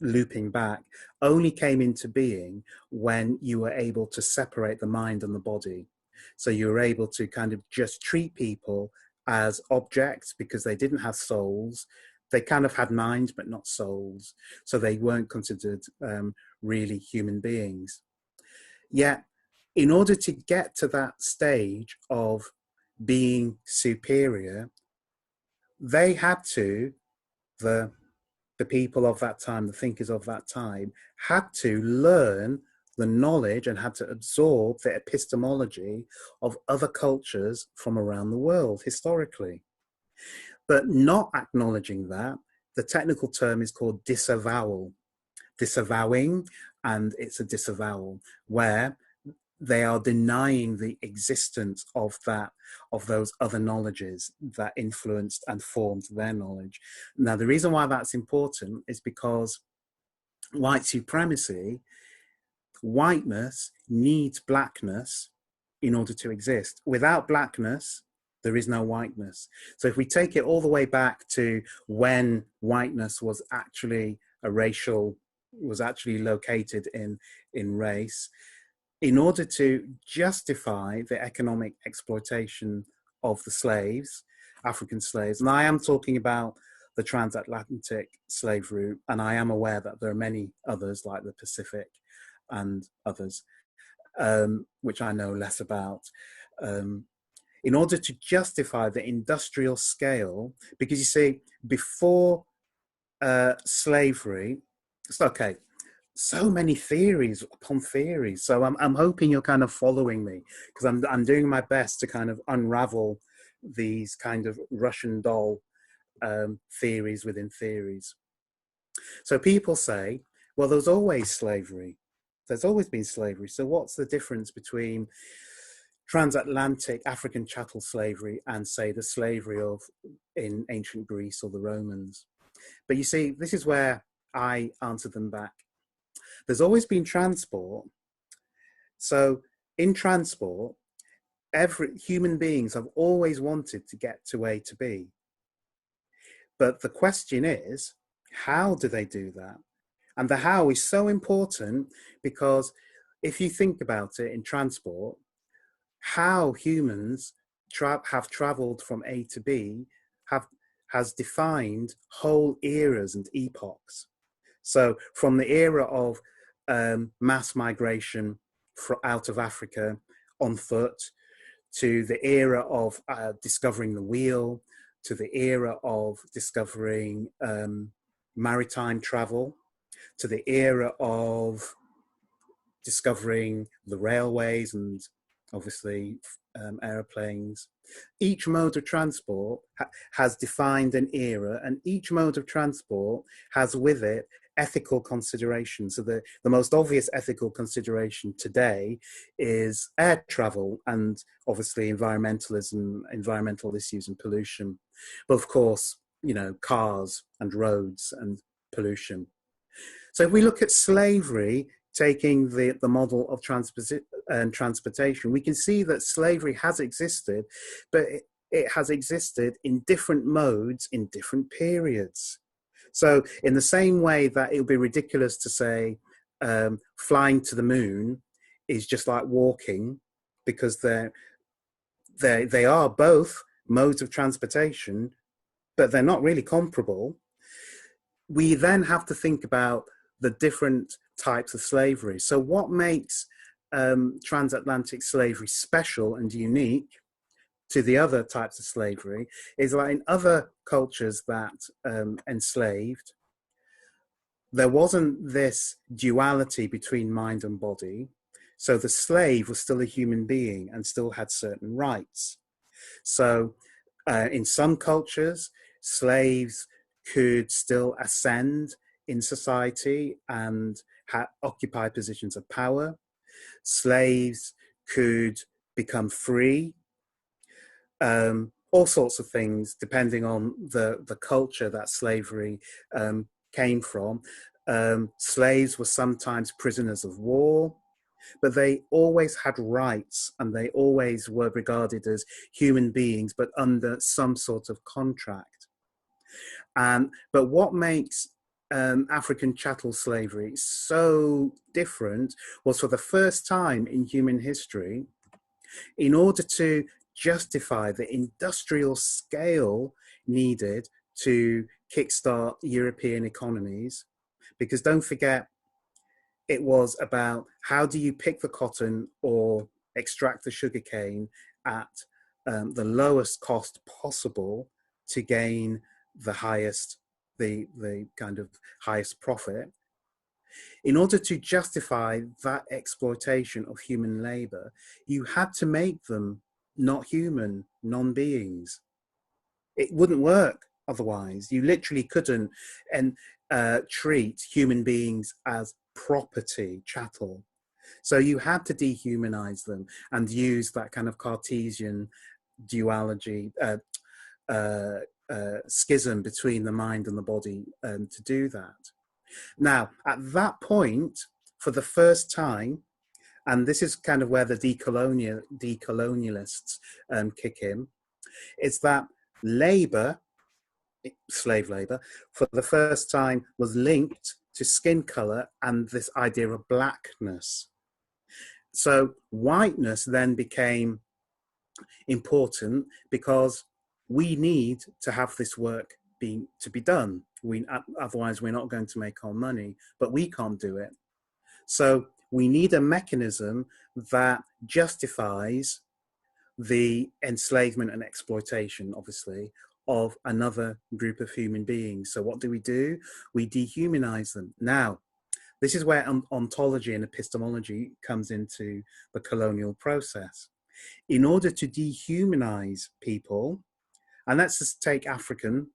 looping back, only came into being when you were able to separate the mind and the body. So you were able to kind of just treat people as objects because they didn't have souls. They kind of had minds, but not souls. So they weren't considered really human beings. Yet, in order to get to that stage of being superior, they had to, the people of that time, the thinkers of that time, had to learn the knowledge and had to absorb the epistemology of other cultures from around the world historically. But not acknowledging that, the technical term is called disavowal. Disavowing, and it's a disavowal, where they are denying the existence of those other knowledges that influenced and formed their knowledge. Now, the reason why that's important is because white supremacy, whiteness needs blackness in order to exist. Without blackness, there is no whiteness. So if we take it all the way back to when whiteness was actually located in race, in order to justify the economic exploitation of the slaves, African slaves, and I am talking about the transatlantic slave route, and I am aware that there are many others like the Pacific and others, which I know less about, in order to justify the industrial scale, because you see, before slavery, it's okay, so many theories upon theories. So I'm hoping you're kind of following me, because I'm doing my best to kind of unravel these kind of Russian doll theories within theories. So people say, well, there's always slavery. There's always been slavery. So what's the difference between transatlantic African chattel slavery and, say, the slavery in ancient Greece or the Romans? But you see, this is where I answer them back. There's always been transport. So in transport, human beings have always wanted to get to A to B. But the question is, how do they do that? And the how is so important because if you think about it in transport, how humans have traveled from A to B has defined whole eras and epochs. So from the era of mass migration out of Africa on foot, to the era of discovering the wheel, to the era of discovering maritime travel, to the era of discovering the railways and obviously aeroplanes. Each mode of transport has defined an era, and each mode of transport has with it ethical considerations. So the most obvious ethical consideration today is air travel and obviously environmentalism, environmental issues and pollution. But of course, you know, cars and roads and pollution. So if we look at slavery, taking the model of transportation, we can see that slavery has existed, but it has existed in different modes in different periods. So in the same way that it would be ridiculous to say flying to the moon is just like walking, because they are both modes of transportation, but they're not really comparable. We then have to think about the different types of slavery. So what makes transatlantic slavery special and unique to the other types of slavery is that in other cultures that enslaved, there wasn't this duality between mind and body. So the slave was still a human being and still had certain rights. So in some cultures, slaves could still ascend in society and occupy positions of power. Slaves could become free. All sorts of things, depending on the culture that slavery came from. Slaves were sometimes prisoners of war, but they always had rights and they always were regarded as human beings, but under some sort of contract. But what makes African chattel slavery so different was, for the first time in human history, in order to justify the industrial scale needed to kickstart European economies, because don't forget, it was about how do you pick the cotton or extract the sugarcane at the lowest cost possible to gain the highest, the kind of highest profit. In order to justify that exploitation of human labor, you had to make them not human, non-beings. It wouldn't work otherwise. You literally couldn't treat human beings as property, chattel. So you had to dehumanize them and use that kind of Cartesian duality, schism between the mind and the body to do that. Now, at that point, for the first time, and this is kind of where the decolonialists kick in, is that labor, slave labor, for the first time was linked to skin color and this idea of blackness. So whiteness then became important because we need to have this work to be done. Otherwise we're not going to make our money, but we can't do it. So we need a mechanism that justifies the enslavement and exploitation, obviously, of another group of human beings. So what do? We dehumanize them. Now, this is where ontology and epistemology comes into the colonial process. In order to dehumanize people, and let's just take African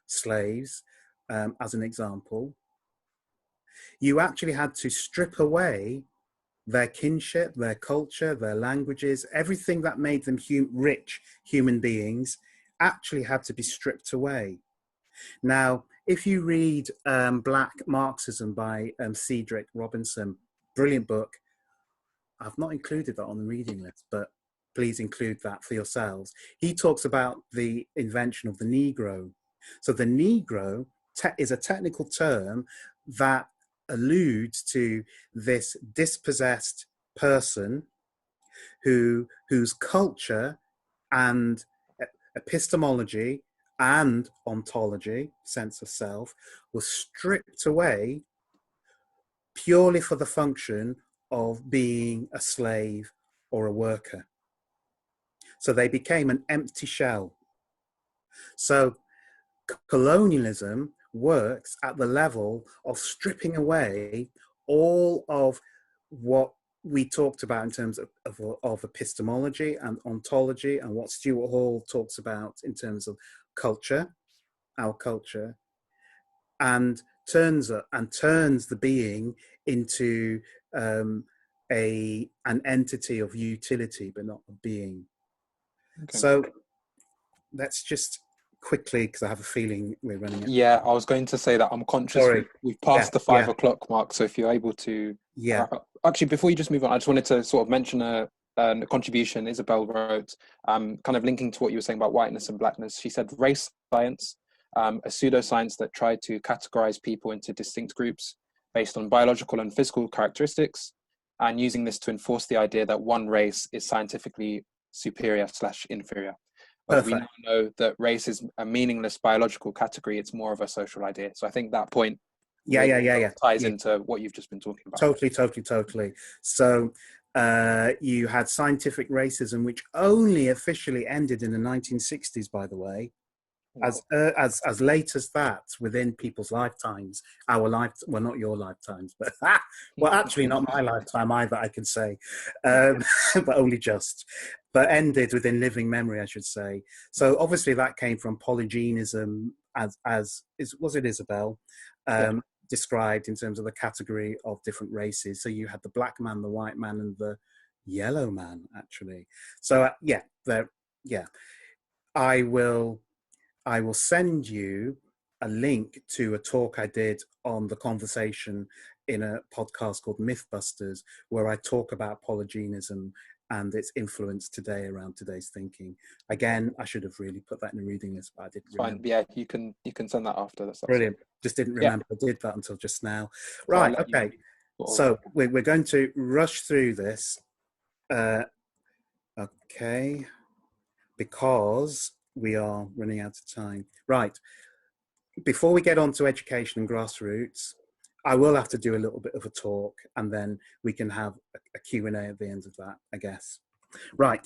slaves as an example, you actually had to strip away their kinship, their culture, their languages, everything that made them rich human beings actually had to be stripped away. Now, if you read Black Marxism by Cedric Robinson, brilliant book. I've not included that on the reading list, but please include that for yourselves. He talks about the invention of the Negro. So the Negro is a technical term that alludes to this dispossessed person whose culture and epistemology and ontology, sense of self, was stripped away purely for the function of being a slave or a worker. So they became an empty shell. So colonialism works at the level of stripping away all of what we talked about in terms of epistemology and ontology, and what Stuart Hall talks about in terms of culture, our culture, and turns the being into an entity of utility, but not of being. Okay. So let's just quickly, because I have a feeling we're running out. Yeah, I was going to say that I'm conscious we've passed the 5 o'clock mark, so if you're able to wrap up. Actually, before you just move on, I just wanted to sort of mention a contribution Isabel wrote, kind of linking to what you were saying about whiteness and blackness. She said race science, a pseudoscience that tried to categorize people into distinct groups based on biological and physical characteristics, and using this to enforce the idea that one race is scientifically superior/inferior. But we now know that race is a meaningless biological category. It's more of a social idea. So I think that point ties into what you've just been talking about. Totally. So you had scientific racism, which only officially ended in the 1960s, by the way. As late as that, within people's lifetimes, well, not your lifetimes, but well, actually not my lifetime either, I can say, but only just, but ended within living memory, I should say. So obviously that came from polygenism, was it Isabel? Described in terms of the category of different races. So you had the black man, the white man, and the yellow man, actually. So I will send you a link to a talk I did on the conversation in a podcast called Mythbusters, where I talk about polygenism and its influence today around today's thinking. Again, I should have really put that in the reading list, but I didn't remember. Fine. Yeah, you can send that after. That's brilliant. Just didn't remember I did that until just now. Right, okay. So we're going to rush through this. Okay, because we are running out of time. Right. Before we get on to education and grassroots, I will have to do a little bit of a talk, and then we can have a Q&A at the end of that, I guess. Right.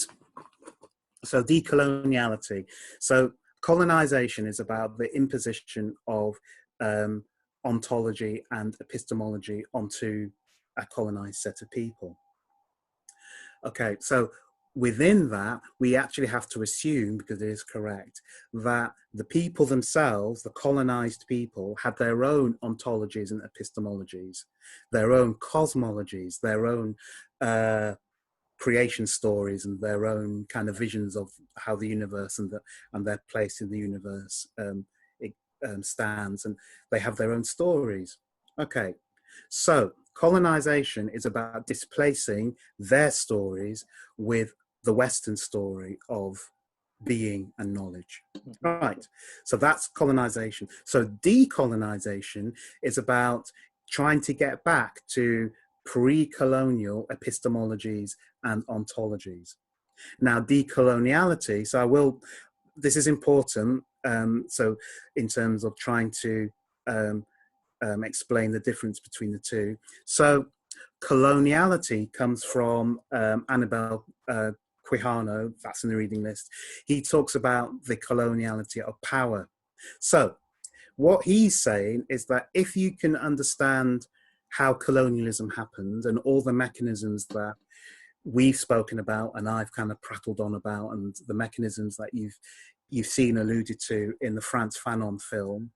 So decoloniality. So colonization is about the imposition of ontology and epistemology onto a colonized set of people. Okay, so within that, we actually have to assume, because it is correct, that the people themselves, the colonized people, had their own ontologies and epistemologies, their own cosmologies, their own creation stories, and their own kind of visions of how the universe and their place in the universe stands, and they have their own stories. Okay, so colonization is about displacing their stories with the Western story of being and knowledge. Right, so that's colonization. So decolonization is about trying to get back to pre-colonial epistemologies and ontologies. Now, decoloniality, so this is important, so in terms of trying to explain the difference between the two. So coloniality comes from Annabelle Quijano, that's in the reading list. He talks about the coloniality of power. So what he's saying is that if you can understand how colonialism happened and all the mechanisms that we've spoken about and I've kind of prattled on about, and the mechanisms that you've seen alluded to in the Frantz Fanon film,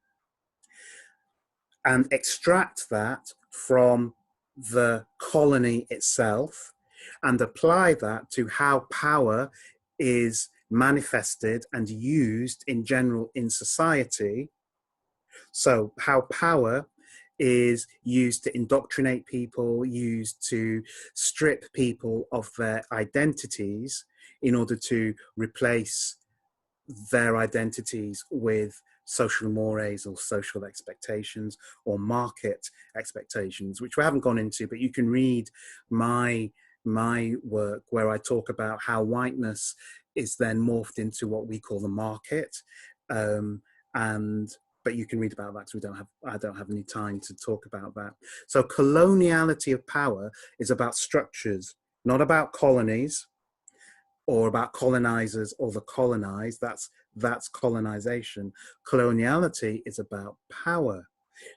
and extract that from the colony itself and apply that to how power is manifested and used in general in society. So how power is used to indoctrinate people, used to strip people of their identities in order to replace their identities with social mores or social expectations or market expectations, which we haven't gone into, but you can read my work where I talk about how whiteness is then morphed into what we call the market. But you can read about that because I don't have any time to talk about that. So coloniality of power is about structures, not about colonies or about colonizers or the colonized. That's colonization. Coloniality is about power.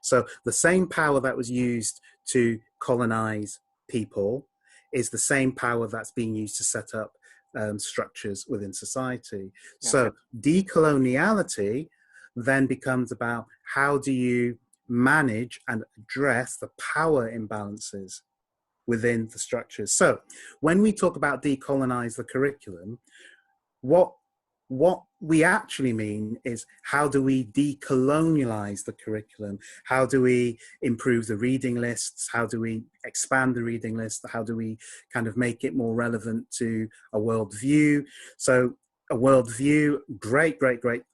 So the same power that was used to colonize people is the same power that's being used to set up structures within society. Yeah. So decoloniality then becomes about how do you manage and address the power imbalances within the structures. So when we talk about decolonize the curriculum, what we actually mean is how do we decolonialize the curriculum? How do we improve the reading lists? How do we expand the reading list? How do we kind of make it more relevant to a worldview? So a worldview, great.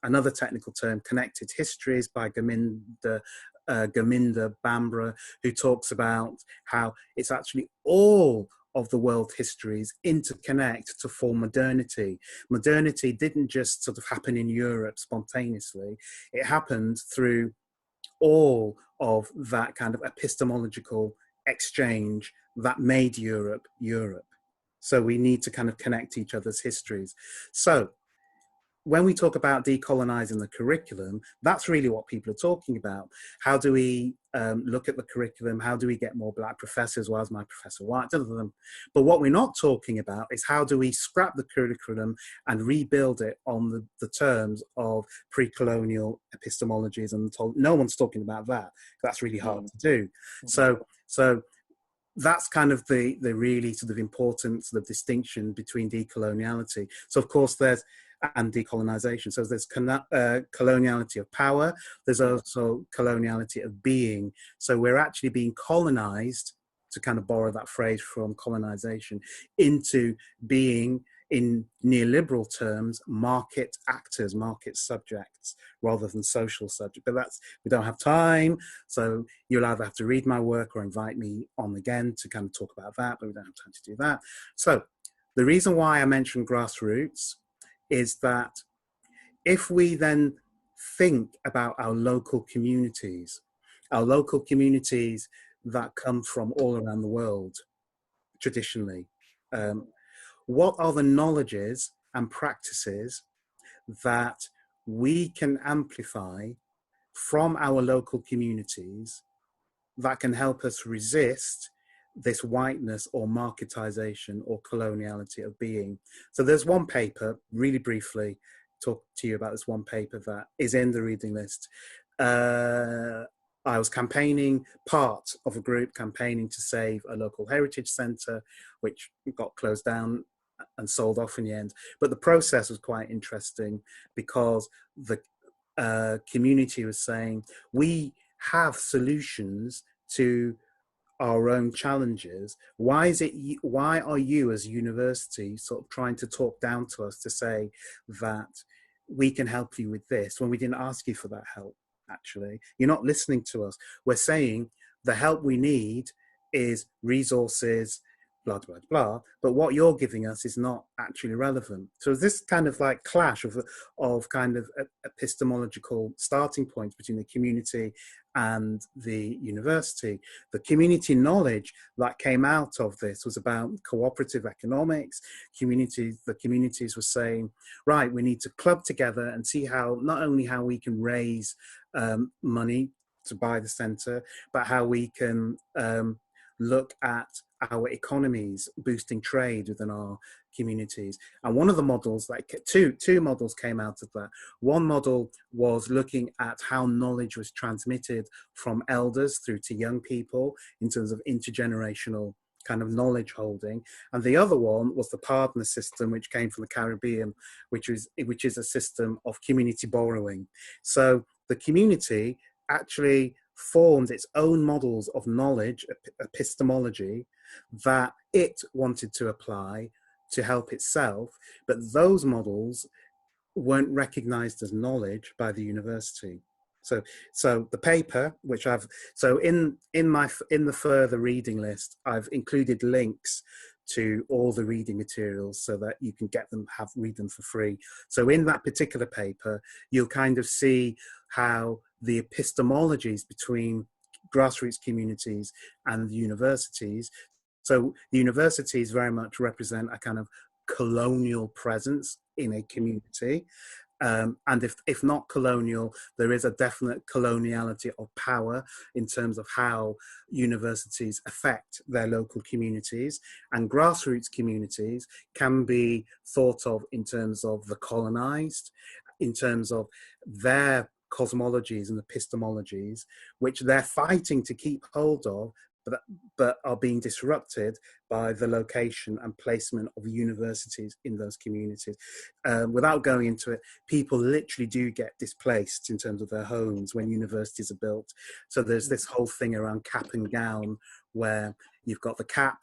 Another technical term, connected histories by Gaminda Bambra, who talks about how it's actually all of the world histories interconnect to form modernity. Modernity didn't just sort of happen in Europe spontaneously. It happened through all of that kind of epistemological exchange that made Europe Europe. So we need to kind of connect each other's histories. So when we talk about decolonizing the curriculum, that's really what people are talking about. How do we look at the curriculum? How do we get more black professors? Well, as my professor white, but what we're not talking about is how do we scrap the curriculum and rebuild it on the terms of pre-colonial epistemologies, and no one's talking about that. That's really hard to do. So that's kind of the really sort of important sort of distinction between decoloniality. So of course and decolonization. So there's coloniality of power. There's also coloniality of being. So we're actually being colonized, to kind of borrow that phrase from colonization, into being, in neoliberal terms, market actors, market subjects, rather than social subjects. But we don't have time. So you'll either have to read my work or invite me on again to kind of talk about that, but we don't have time to do that. So the reason why I mentioned grassroots is that if we then think about our local communities that come from all around the world, traditionally, what are the knowledges and practices that we can amplify from our local communities that can help us resist this whiteness or marketization or coloniality of being? So there's one paper, really briefly talk to you about this one paper that is in the reading list. I was part of a group campaigning to save a local heritage centre, which got closed down and sold off in the end. But the process was quite interesting because the community was saying, we have solutions to our own challenges. Why are you as a university sort of trying to talk down to us to say that we can help you with this when we didn't ask you for that help? Actually, you're not listening to us. We're saying the help we need is resources, blah, blah, blah, but what you're giving us is not actually relevant. So this kind of like clash of kind of epistemological starting points between the community and the university. The community knowledge that came out of this was about cooperative economics. The communities were saying, right, we need to club together and see not only how we can raise money to buy the centre, but how we can look at our economies, boosting trade within our communities. And one of the models, two models came out of that. One model was looking at how knowledge was transmitted from elders through to young people in terms of intergenerational kind of knowledge holding. And the other one was the partner system, which came from the Caribbean, which is a system of community borrowing. So the community actually formed its own models of knowledge, epistemology, that it wanted to apply to help itself. But those models weren't recognized as knowledge by the university. So the paper, which I've, so in the further reading list, I've included links to all the reading materials so that you can get them, read them for free. So in that particular paper, you'll kind of see how the epistemologies between grassroots communities and the universities. So the universities very much represent a kind of colonial presence in a community. And if not colonial, there is a definite coloniality of power in terms of how universities affect their local communities. And grassroots communities can be thought of in terms of the colonized, in terms of their cosmologies and epistemologies, which they're fighting to keep hold of, but are being disrupted by the location and placement of universities in those communities. Without going into it, people literally do get displaced in terms of their homes when universities are built. So there's this whole thing around cap and gown, where you've got the cap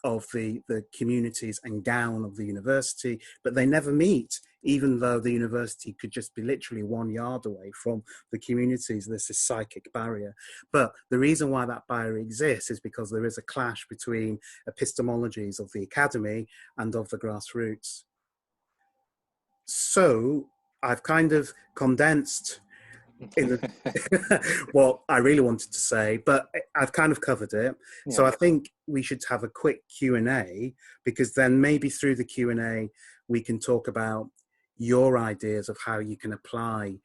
of the communities and gown of the university, but they never meet, even though the university could just be literally 1 yard away from the communities. There's this psychic barrier. But the reason why that barrier exists is because there is a clash between epistemologies of the academy and of the grassroots. So I've kind of condensed in the, what I really wanted to say, but I've kind of covered it. Yeah. So I think we should have a quick Q&A, because then maybe through the Q&A we can talk about your ideas of how you can apply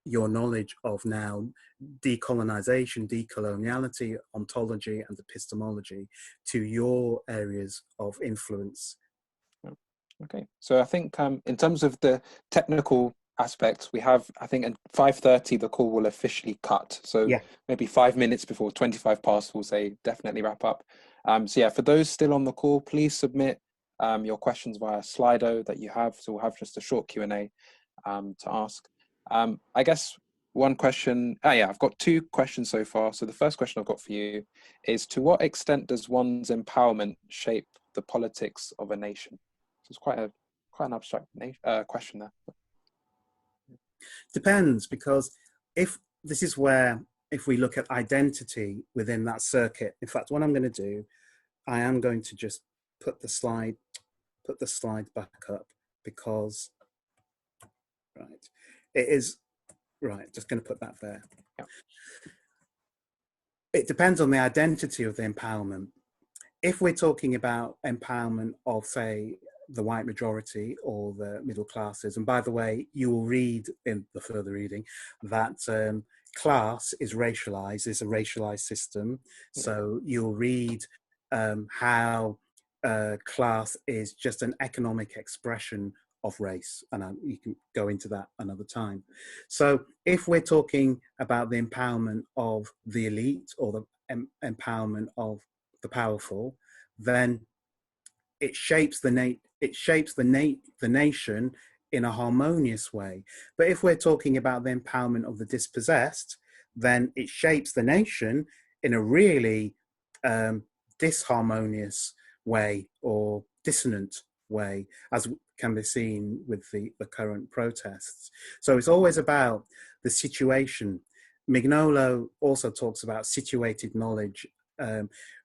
your knowledge of now decolonization, decoloniality, ontology and epistemology to your areas of influence. Okay, so I think in terms of the technical aspects, we have, I think at 5:30 the call will officially cut, so yeah, maybe 5 minutes before 25 past we'll say definitely wrap up. So yeah, for those still on the call, please submit your questions via Slido that you have, so we'll have just a short Q&A to ask. I guess one question, yeah, I've got 2 questions so far. So the first question I've got for you is, to what extent does one's empowerment shape the politics of a nation? So it's quite an abstract question there. Depends, because if this is where, if we look at identity within that circuit, in fact, what I'm going to do, I am going to just put the slide back up, because, right, it is, right, just going to put that there. Yeah. It depends on the identity of the empowerment. If we're talking about empowerment of, say, the white majority or the middle classes, and by the way, you will read in the further reading that class is racialized, is a racialized system. So you'll read how class is just an economic expression of race, and you can go into that another time. So if we're talking about the empowerment of the elite or the empowerment of the powerful, then it shapes the nation in a harmonious way. But if we're talking about the empowerment of the dispossessed, then it shapes the nation in a really disharmonious way, or dissonant way, as can be seen with the current protests. So it's always about the situation. Mignolo also talks about situated knowledge.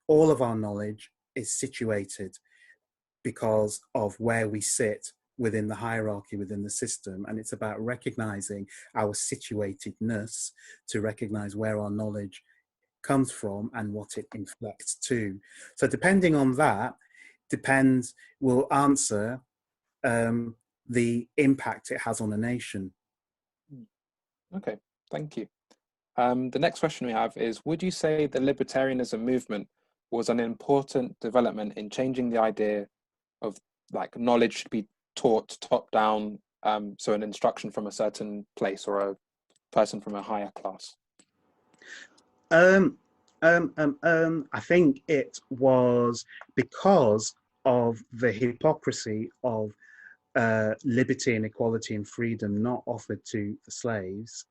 All of our knowledge is situated because of where we sit within the hierarchy, within the system. And it's about recognizing our situatedness to recognize where our knowledge comes from and what it inflects to. So depending on that, will answer the impact it has on a nation. Okay, thank you. The next question we have is, would you say the libertarianism movement was an important development in changing the idea of like knowledge should be taught top down, so an instruction from a certain place or a person from a higher class? I think it was because of the hypocrisy of liberty and equality and freedom not offered to the slaves.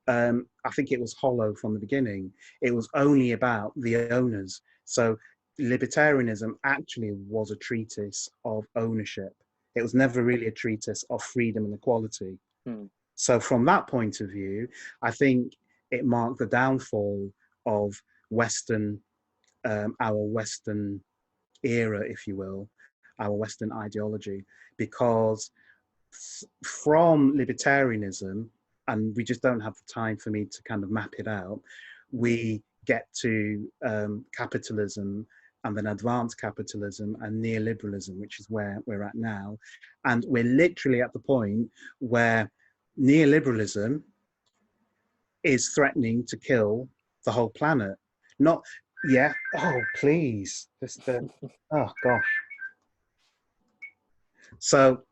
I think it was hollow from the beginning. It was only about the owners. So libertarianism actually was a treatise of ownership. It was never really a treatise of freedom and equality. So from that point of view, I think it marked the downfall of Western, our Western era, if you will, our Western ideology, because from libertarianism, and we just don't have the time for me to kind of map it out, we get to capitalism, and then advanced capitalism and neoliberalism, which is where we're at now. And we're literally at the point where neoliberalism is threatening to kill the whole planet. Not, yeah, oh, please. Just, oh, gosh. So,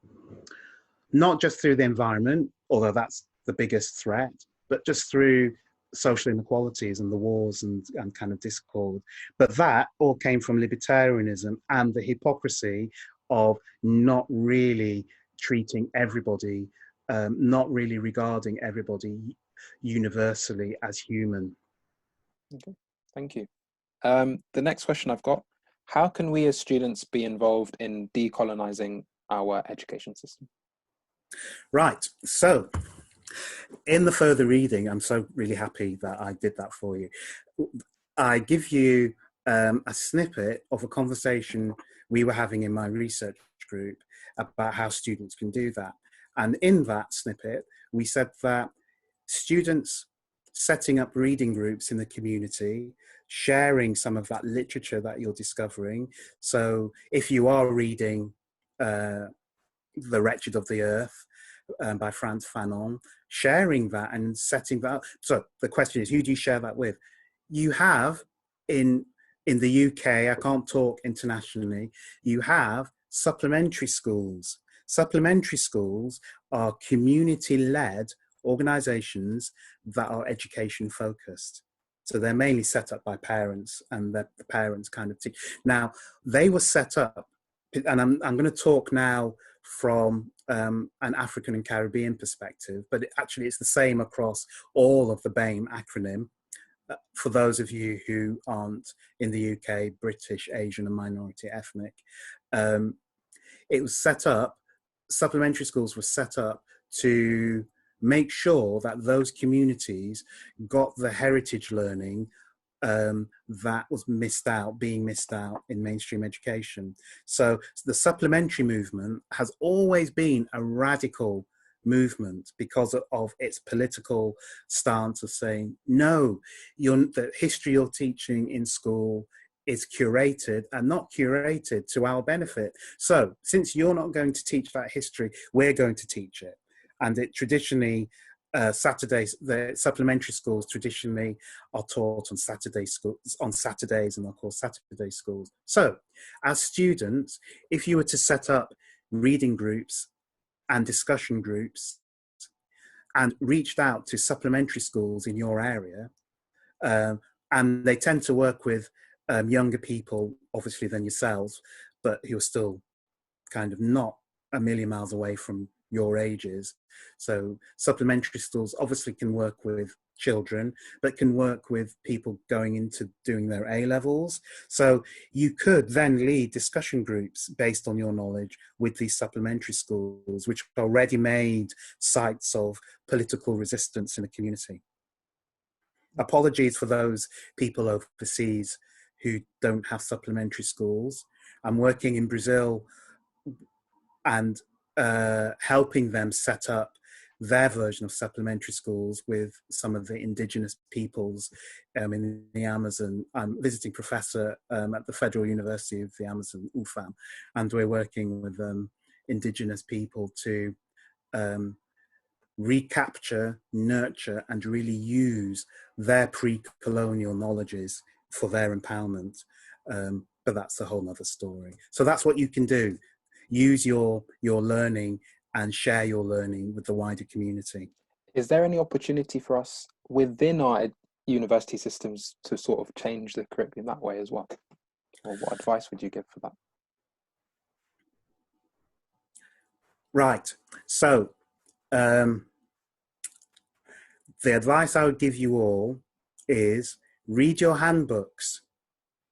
not just through the environment, although that's the biggest threat, but just through social inequalities and the wars and kind of discord. But that all came from libertarianism and the hypocrisy of not really treating everybody, not really regarding everybody universally as human. Okay, thank you. The next question I've got, how can we as students be involved in decolonizing our education system? Right, so in the further reading, I'm so really happy that I did that for you. I give you a snippet of a conversation we were having in my research group about how students can do that. And in that snippet, we said that students setting up reading groups in the community, sharing some of that literature that you're discovering. So if you are reading The Wretched of the Earth by Frantz Fanon, sharing that and setting that up. So the question is, who do you share that with? You have in the UK, I can't talk internationally, you have supplementary schools. Supplementary schools are community-led organizations that are education focused. So they're mainly set up by parents, and the parents kind of teach. Now, they were set up, and I'm going to talk now from an African and Caribbean perspective, but actually it's the same across all of the BAME acronym. For those of you who aren't in the UK, British, Asian and minority ethnic, it was set up, supplementary schools were set up to make sure that those communities got the heritage learning that was being missed out in mainstream education. So the supplementary movement has always been a radical movement because of its political stance of saying, no, the history you're teaching in school is curated and not curated to our benefit. So since you're not going to teach that history, we're going to teach it. And it traditionally, Saturdays, the supplementary schools traditionally are taught on Saturdays, and they're called Saturday schools. So as students, if you were to set up reading groups and discussion groups and reached out to supplementary schools in your area, and they tend to work with younger people, obviously, than yourselves, but who are still kind of not a million miles away from your ages. So supplementary schools obviously can work with children, but can work with people going into doing their A-levels. So you could then lead discussion groups based on your knowledge with these supplementary schools, which are already made sites of political resistance in the community. Apologies for those people overseas who don't have supplementary schools. I'm working in Brazil and helping them set up their version of supplementary schools with some of the indigenous peoples in the Amazon. I'm visiting professor at the Federal University of the Amazon, UFAM, and we're working with indigenous people to recapture, nurture, and really use their pre-colonial knowledges for their empowerment. But that's a whole nother story. So that's what you can do. Use your learning and share your learning with the wider community. Is there any opportunity for us within our university systems to sort of change the curriculum that way as well? Or what advice would you give for that? Right. So the advice I would give you all is read your handbooks.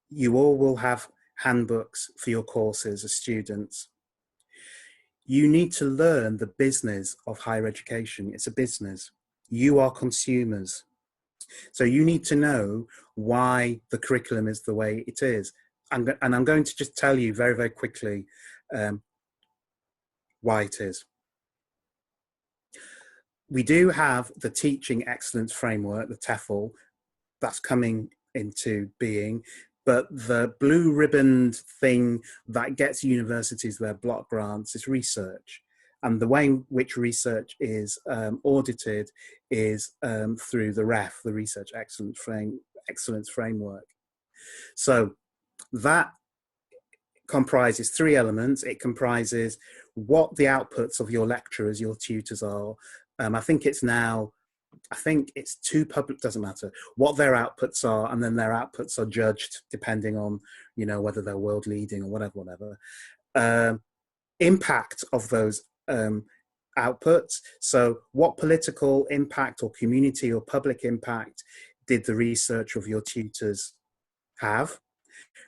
You all will have handbooks for your courses as students. you need to learn the business of higher education. It's a business. You are consumers. So you need to know why the curriculum is the way it is. And I'm going to just tell you very, very quickly why it is. We do have the Teaching Excellence Framework, the TEFL, that's coming into being, but the blue ribboned thing that gets universities their block grants is research. And the way in which research is audited is through the REF, the Research Excellence Framework. So that comprises three elements. It comprises what the outputs of your lecturers, your tutors are. I think it's two public, doesn't matter, what their outputs are, and then their outputs are judged depending on, whether they're world leading or whatever. Impact of those outputs. So what political impact or community or public impact did the research of your tutors have?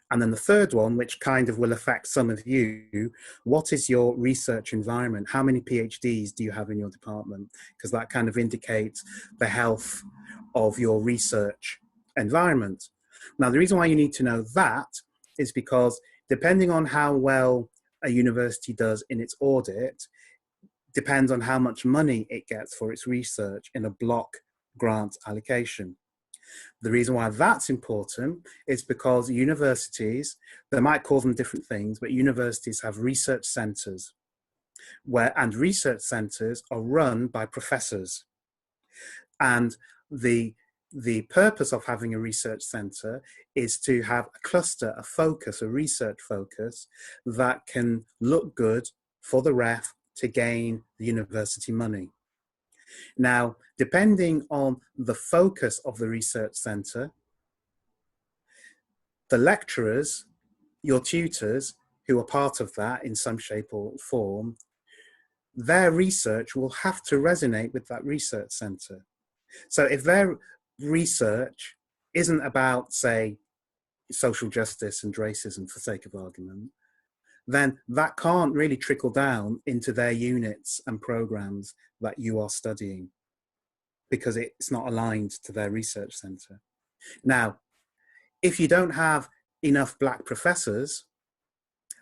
And then the third one, which kind of will affect some of you, what is your research environment? How many PhDs do you have in your department? Because that kind of indicates the health of your research environment. Now, the reason why you need to know that is because depending on how well a university does in its audit, depends on how much money it gets for its research in a block grant allocation. The reason why that's important is because universities, they might call them different things, but universities have research centres and research centres are run by professors. And the purpose of having a research centre is to have a cluster, a focus, a research focus that can look good for the REF to gain the university money. Now, depending on the focus of the research centre, the lecturers, your tutors, who are part of that in some shape or form, their research will have to resonate with that research centre. So if their research isn't about, say, social justice and racism, for sake of argument, then that can't really trickle down into their units and programs that you are studying, because it's not aligned to their research centre. Now, if you don't have enough Black professors,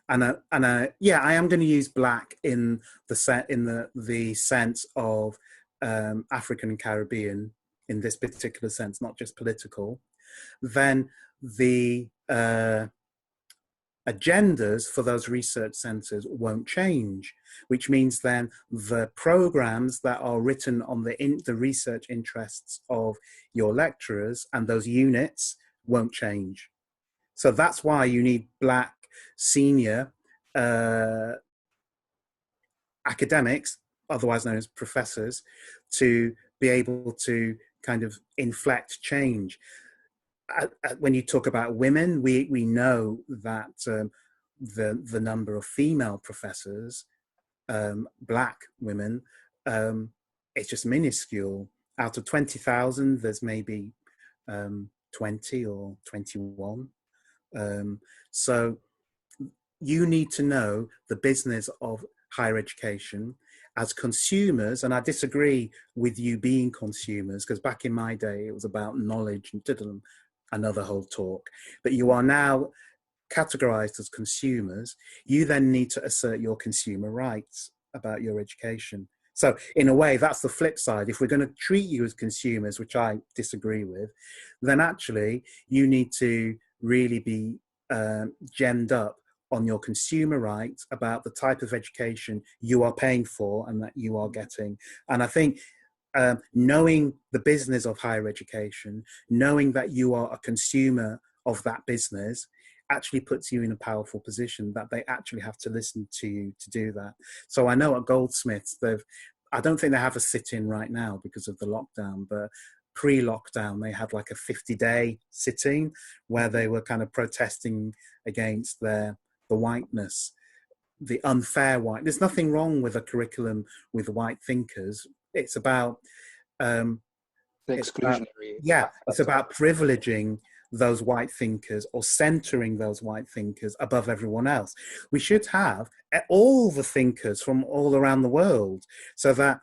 I am going to use Black in the sense of African and Caribbean in this particular sense, not just political, then the agendas for those research centres won't change, which means then the programs that are written on the research interests of your lecturers and those units won't change. So that's why you need Black senior academics, otherwise known as professors, to be able to kind of inflect change. When you talk about women, we know that the number of female professors, Black women, it's just minuscule. Out of 20,000, there's maybe 20 or 21. So you need to know the business of higher education as consumers, and I disagree with you being consumers, because back in my day it was about knowledge and another whole talk, but you are now categorized as consumers. You then need to assert your consumer rights about your education. So in a way, that's the flip side. If we're going to treat you as consumers, which I disagree with, then actually you need to really be gemmed up on your consumer rights about the type of education you are paying for and that you are getting. And I think knowing the business of higher education, knowing that you are a consumer of that business, actually puts you in a powerful position that they actually have to listen to you to do that. So I know at Goldsmiths, I don't think they have a sit-in right now because of the lockdown, but pre-lockdown, they had like a 50-day sit-in where they were kind of protesting against the whiteness, the unfair white. There's nothing wrong with a curriculum with white thinkers. It's about the exclusionary. it's about privileging those white thinkers or centering those white thinkers above everyone else. We should have all the thinkers from all around the world, so that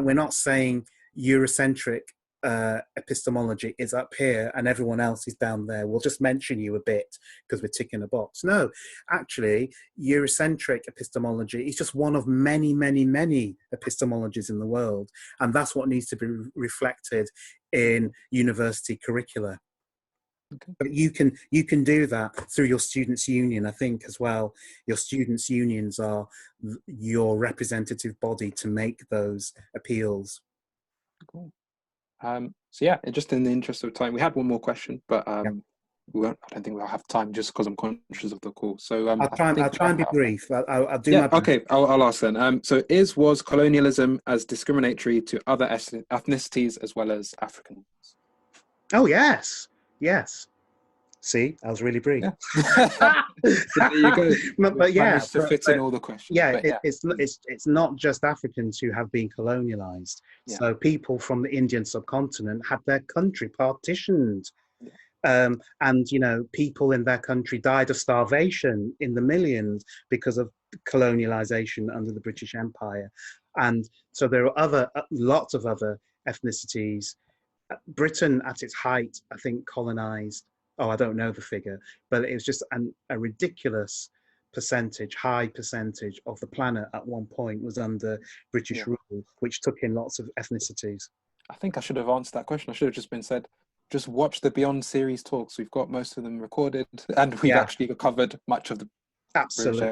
we're not saying Eurocentric epistemology is up here and everyone else is down there. We'll just mention you a bit because we're ticking a box. No, actually, Eurocentric epistemology is just one of many, many, many epistemologies in the world, and that's what needs to be reflected in university curricula. Okay. But you can do that through your students' union, I think, as well. Your students' unions are your representative body to make those appeals. Cool. So yeah, just in the interest of time, we had one more question, but we won't. I don't think we'll have time just because I'm conscious of the call. So I'll try and be brief. I'll do my best. Okay, I'll ask then. So was colonialism as discriminatory to other ethnicities as well as Africans? Oh yes. See, I was really brief. Yeah. There you go. but yeah, to fit in all the questions. Yeah, it's not just Africans who have been colonialized. Yeah. So people from the Indian subcontinent had their country partitioned. Yeah. And people in their country died of starvation in the millions because of colonialization under the British Empire. And so there are lots of other ethnicities. Britain at its height, I think, colonized, I don't know the figure, but it was just a ridiculous high percentage of the planet at one point was under British rule, which took in lots of ethnicities. I think I should have answered that question. I should have just said, just watch the Beyond series talks. We've got most of them recorded, and we've actually covered much of the British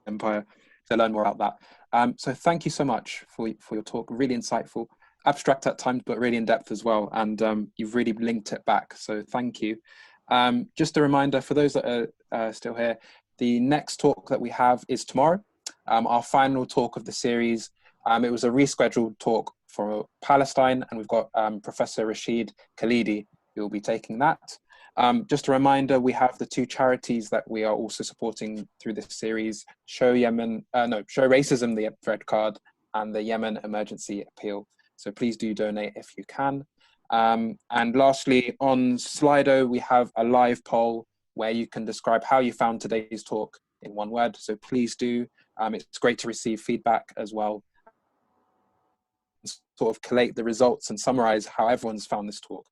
Empire to learn more about that. So thank you so much for your talk. Really insightful. Abstract at times, but really in depth as well. And you've really linked it back. So thank you. Just a reminder for those that are still here, the next talk that we have is tomorrow, our final talk of the series. It was a rescheduled talk for Palestine, and we've got Professor Rashid Khalidi who will be taking that. Just a reminder, we have the two charities that we are also supporting through this series, Show Racism, the Red Card, and the Yemen Emergency Appeal. So please do donate if you can. And lastly, on Slido, we have a live poll where you can describe how you found today's talk in one word. So please do. It's great to receive feedback as well. Sort of collate the results and summarize how everyone's found this talk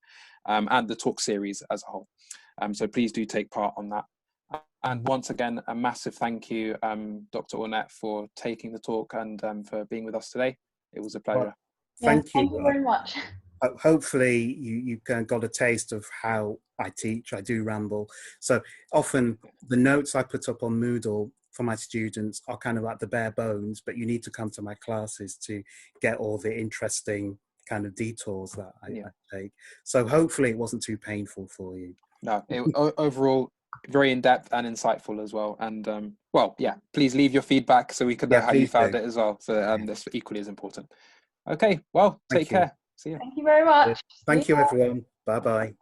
and the talk series as a whole. So please do take part on that. And once again, a massive thank you, Dr. Ornette, for taking the talk and for being with us today. It was a pleasure. Well, thank you very much. Hopefully you got a taste of how I teach. I do ramble. So often the notes I put up on Moodle for my students are kind of like the bare bones, but you need to come to my classes to get all the interesting kind of detours that I take. So hopefully it wasn't too painful for you. No, overall, very in-depth and insightful as well. And please leave your feedback so we can know how you found it as well. So that's equally as important. Okay, well, take care. See you. Thank you very much. Thank you, everyone. Bye-bye.